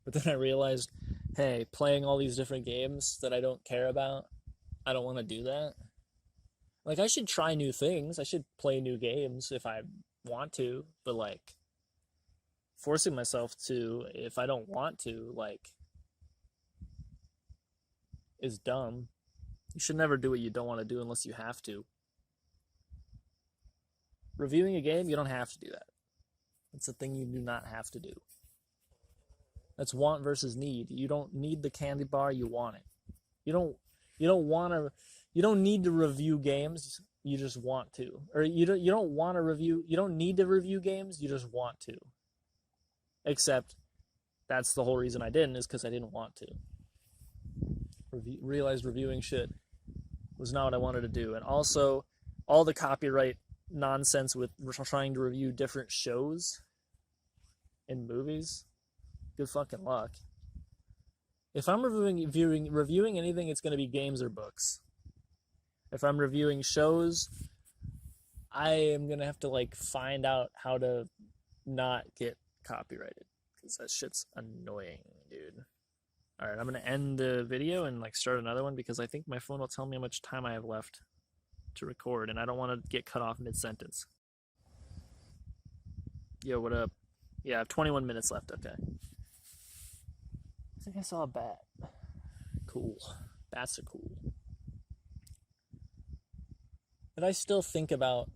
S1: But then I realized, hey, playing all these different games that I don't care about, I don't want to do that. Like, I should try new things. I should play new games if I want to, but like forcing myself to if I don't want to, like, is dumb. You should never do what you don't want to do unless you have to. Reviewing a game, you don't have to do that. It's a thing you do not have to do. That's want versus need. You don't need the candy bar, you want it. You don't need to review games, you just want to. Or you don't need to review games, you just want to. Except that's the whole reason I didn't, is because I didn't want to. Realized reviewing shit was not what I wanted to do. And also, all the copyright nonsense with trying to review different shows and movies, good fucking luck. If I'm reviewing anything, it's going to be games or books. If I'm reviewing shows, I am going to have to like find out how to not get copyrighted, because that shit's annoying, dude. All right, I'm going to end the video and like start another one, because I think my phone will tell me how much time I have left to record, and I don't want to get cut off mid-sentence. Yo, what up? Yeah, I have 21 minutes left, okay. I think I saw a bat. Cool. Bats are cool. But I still think about,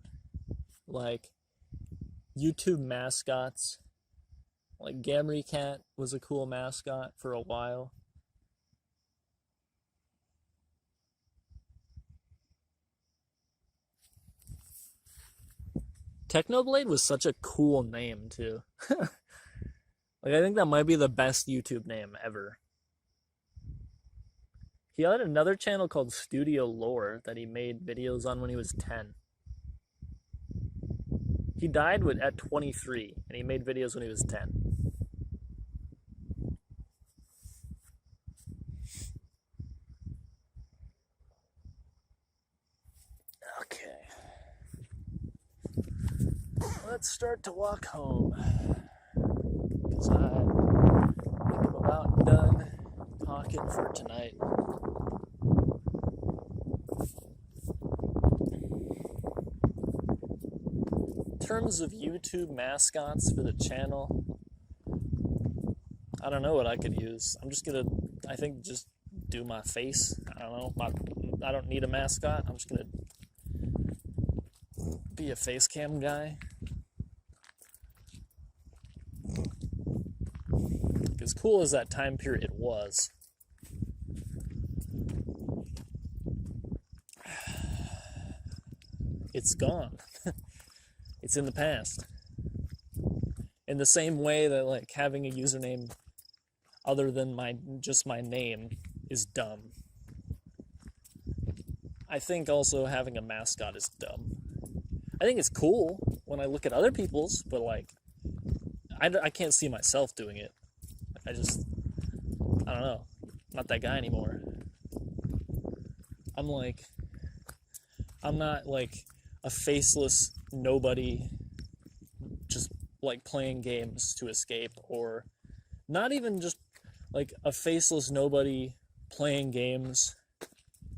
S1: like, YouTube mascots. Like, Gamry Cat was a cool mascot for a while. Technoblade was such a cool name, too. Like, I think that might be the best YouTube name ever. He had another channel called Studio Lore that he made videos on when he was 10. He died at 23, and he made videos when he was 10. Okay. Let's start to walk home, because I think I'm about done talking for tonight. In terms of YouTube mascots for the channel, I don't know what I could use. I'm just gonna, I think, just do my face. I don't know. I don't need a mascot. I'm just gonna be a face cam guy. As cool as that time period was, it's gone. It's in the past. In the same way that like having a username other than just my name is dumb. I think also having a mascot is dumb. I think it's cool when I look at other people's, but like I can't see myself doing it. I don't know. I'm not that guy anymore. I'm not like a faceless nobody just like playing games to escape, or not even just like a faceless nobody playing games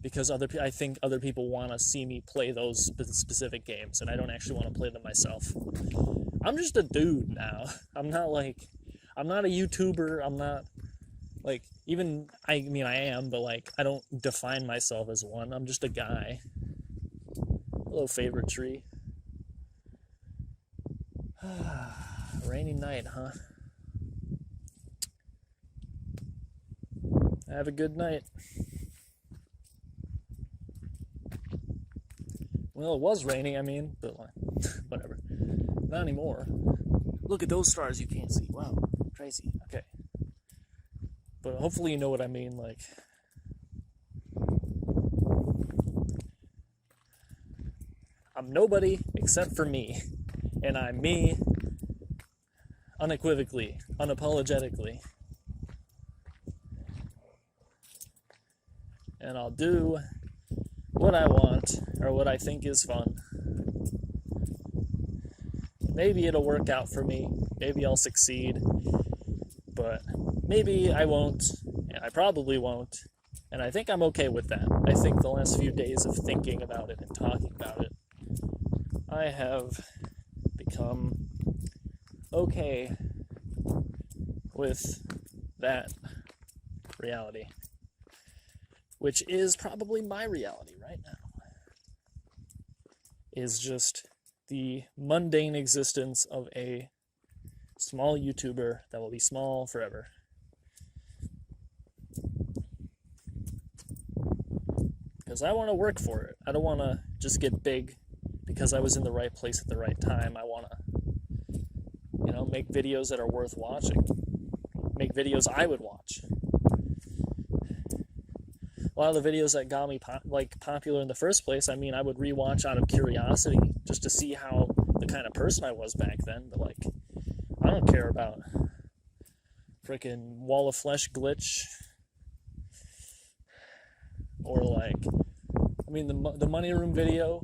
S1: because I think other people want to see me play those specific games and I don't actually want to play them myself. I'm just a dude now. I'm not a YouTuber. I'm not like, even, I mean, I am, but like, I don't define myself as one. I'm just a guy. Hello, favorite tree. Rainy night, huh? Have a good night. Well, it was raining, I mean, but like, whatever. Not anymore. Look at those stars you can't see. Wow, crazy. Okay. But hopefully you know what I mean, like, I'm nobody except for me. And I'm me unequivocally, unapologetically. And I'll do what I want, or what I think is fun. Maybe it'll work out for me, maybe I'll succeed, but maybe I won't, and I probably won't, and I think I'm okay with that. I think the last few days of thinking about it and talking about it, I have become okay with that reality, which is probably my reality right now, is just the mundane existence of a small YouTuber that will be small forever. Because I want to work for it. I don't want to just get big because I was in the right place at the right time. I want to, make videos that are worth watching. Make videos I would watch. A lot of the videos that got me popular in the first place, I mean, I would rewatch out of curiosity just to see how the kind of person I was back then. But like, I don't care about frickin' Wall of Flesh glitch, or like, I mean, the Money Room video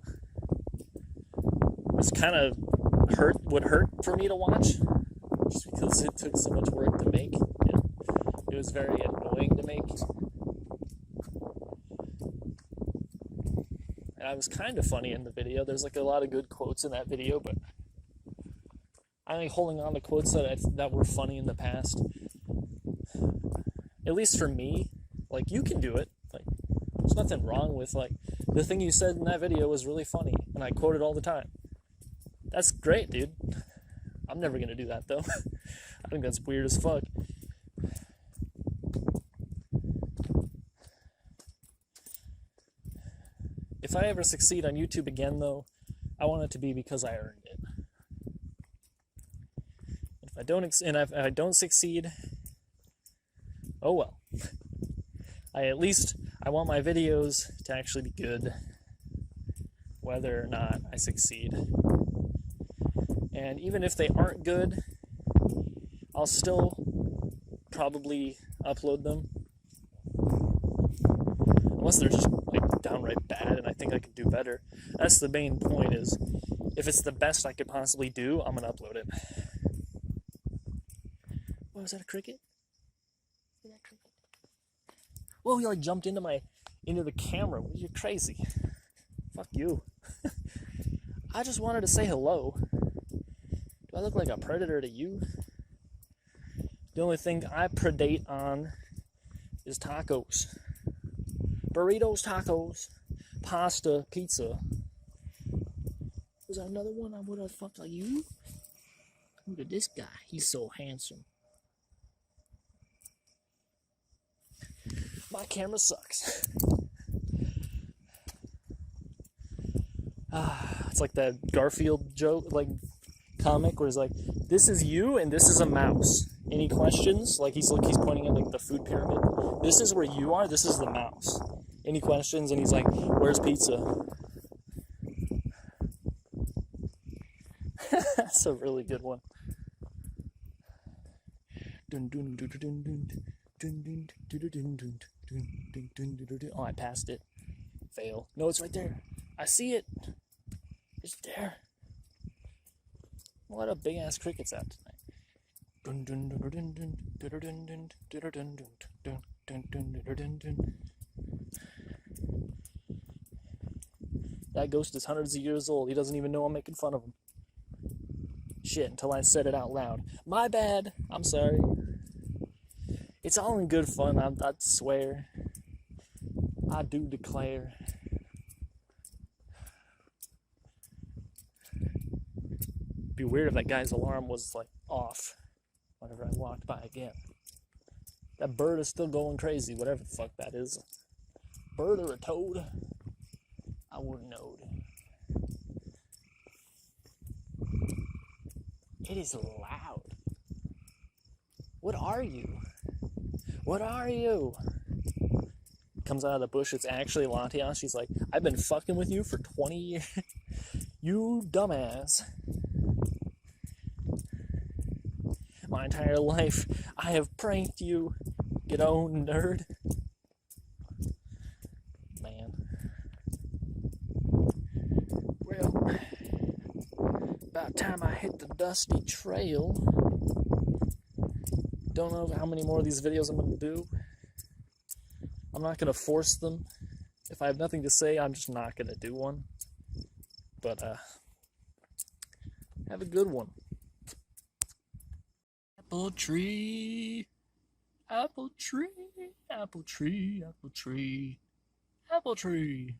S1: was kind of would hurt for me to watch, just because it took so much work to make. It was very annoying to make. And I was kind of funny in the video. There's like a lot of good quotes in that video, but I'm like holding on to quotes that were funny in the past. At least for me, like, you can do it. Like, there's nothing wrong with, like, the thing you said in that video was really funny, and I quote it all the time. That's great, dude. I'm never gonna do that, though. I think that's weird as fuck. If I ever succeed on YouTube again, though, I want it to be because I earned it. If I don't succeed, oh well. I want my videos to actually be good, whether or not I succeed. And even if they aren't good, I'll still probably upload them. Unless they're just like downright bad and I think I can do better. That's the main point, is if it's the best I could possibly do, I'm gonna upload it. What was that, a cricket? Was that a cricket? Whoa, he like jumped into the camera. You're crazy. Fuck you. I just wanted to say hello. Do I look like a predator to you? The only thing I predate on is tacos. Burritos, tacos, pasta, pizza. Was there another one? What the fuck are you? Look at this guy. He's so handsome. My camera sucks. it's like that Garfield joke, like comic, where it's like, this is you and this is a mouse. Any questions? Like he's pointing at like the food pyramid. This is where you are. This is the mouse. Any questions? And he's like, where's pizza? That's a really good one. Oh, I passed it. Fail. No, it's right there. I see it. It's there. What a big ass cricket's out tonight. That ghost is hundreds of years old. He doesn't even know I'm making fun of him. Shit, until I said it out loud. My bad. I'm sorry. It's all in good fun, I swear. I do declare. It'd be weird if that guy's alarm was like off whenever I walked by again. That bird is still going crazy, whatever the fuck that is. Bird or a toad? I wouldn't know. It is loud. What are you? What are you? Comes out of the bush. It's actually Latias. She's like, I've been fucking with you for 20 years. You dumbass. My entire life, I have pranked you. Get owned, nerd. Man. Well, about time I hit the dusty trail. Don't know how many more of these videos I'm going to do. I'm not going to force them. If I have nothing to say, I'm just not going to do one. But, have a good one. Apple tree, apple tree, apple tree, apple tree, apple tree.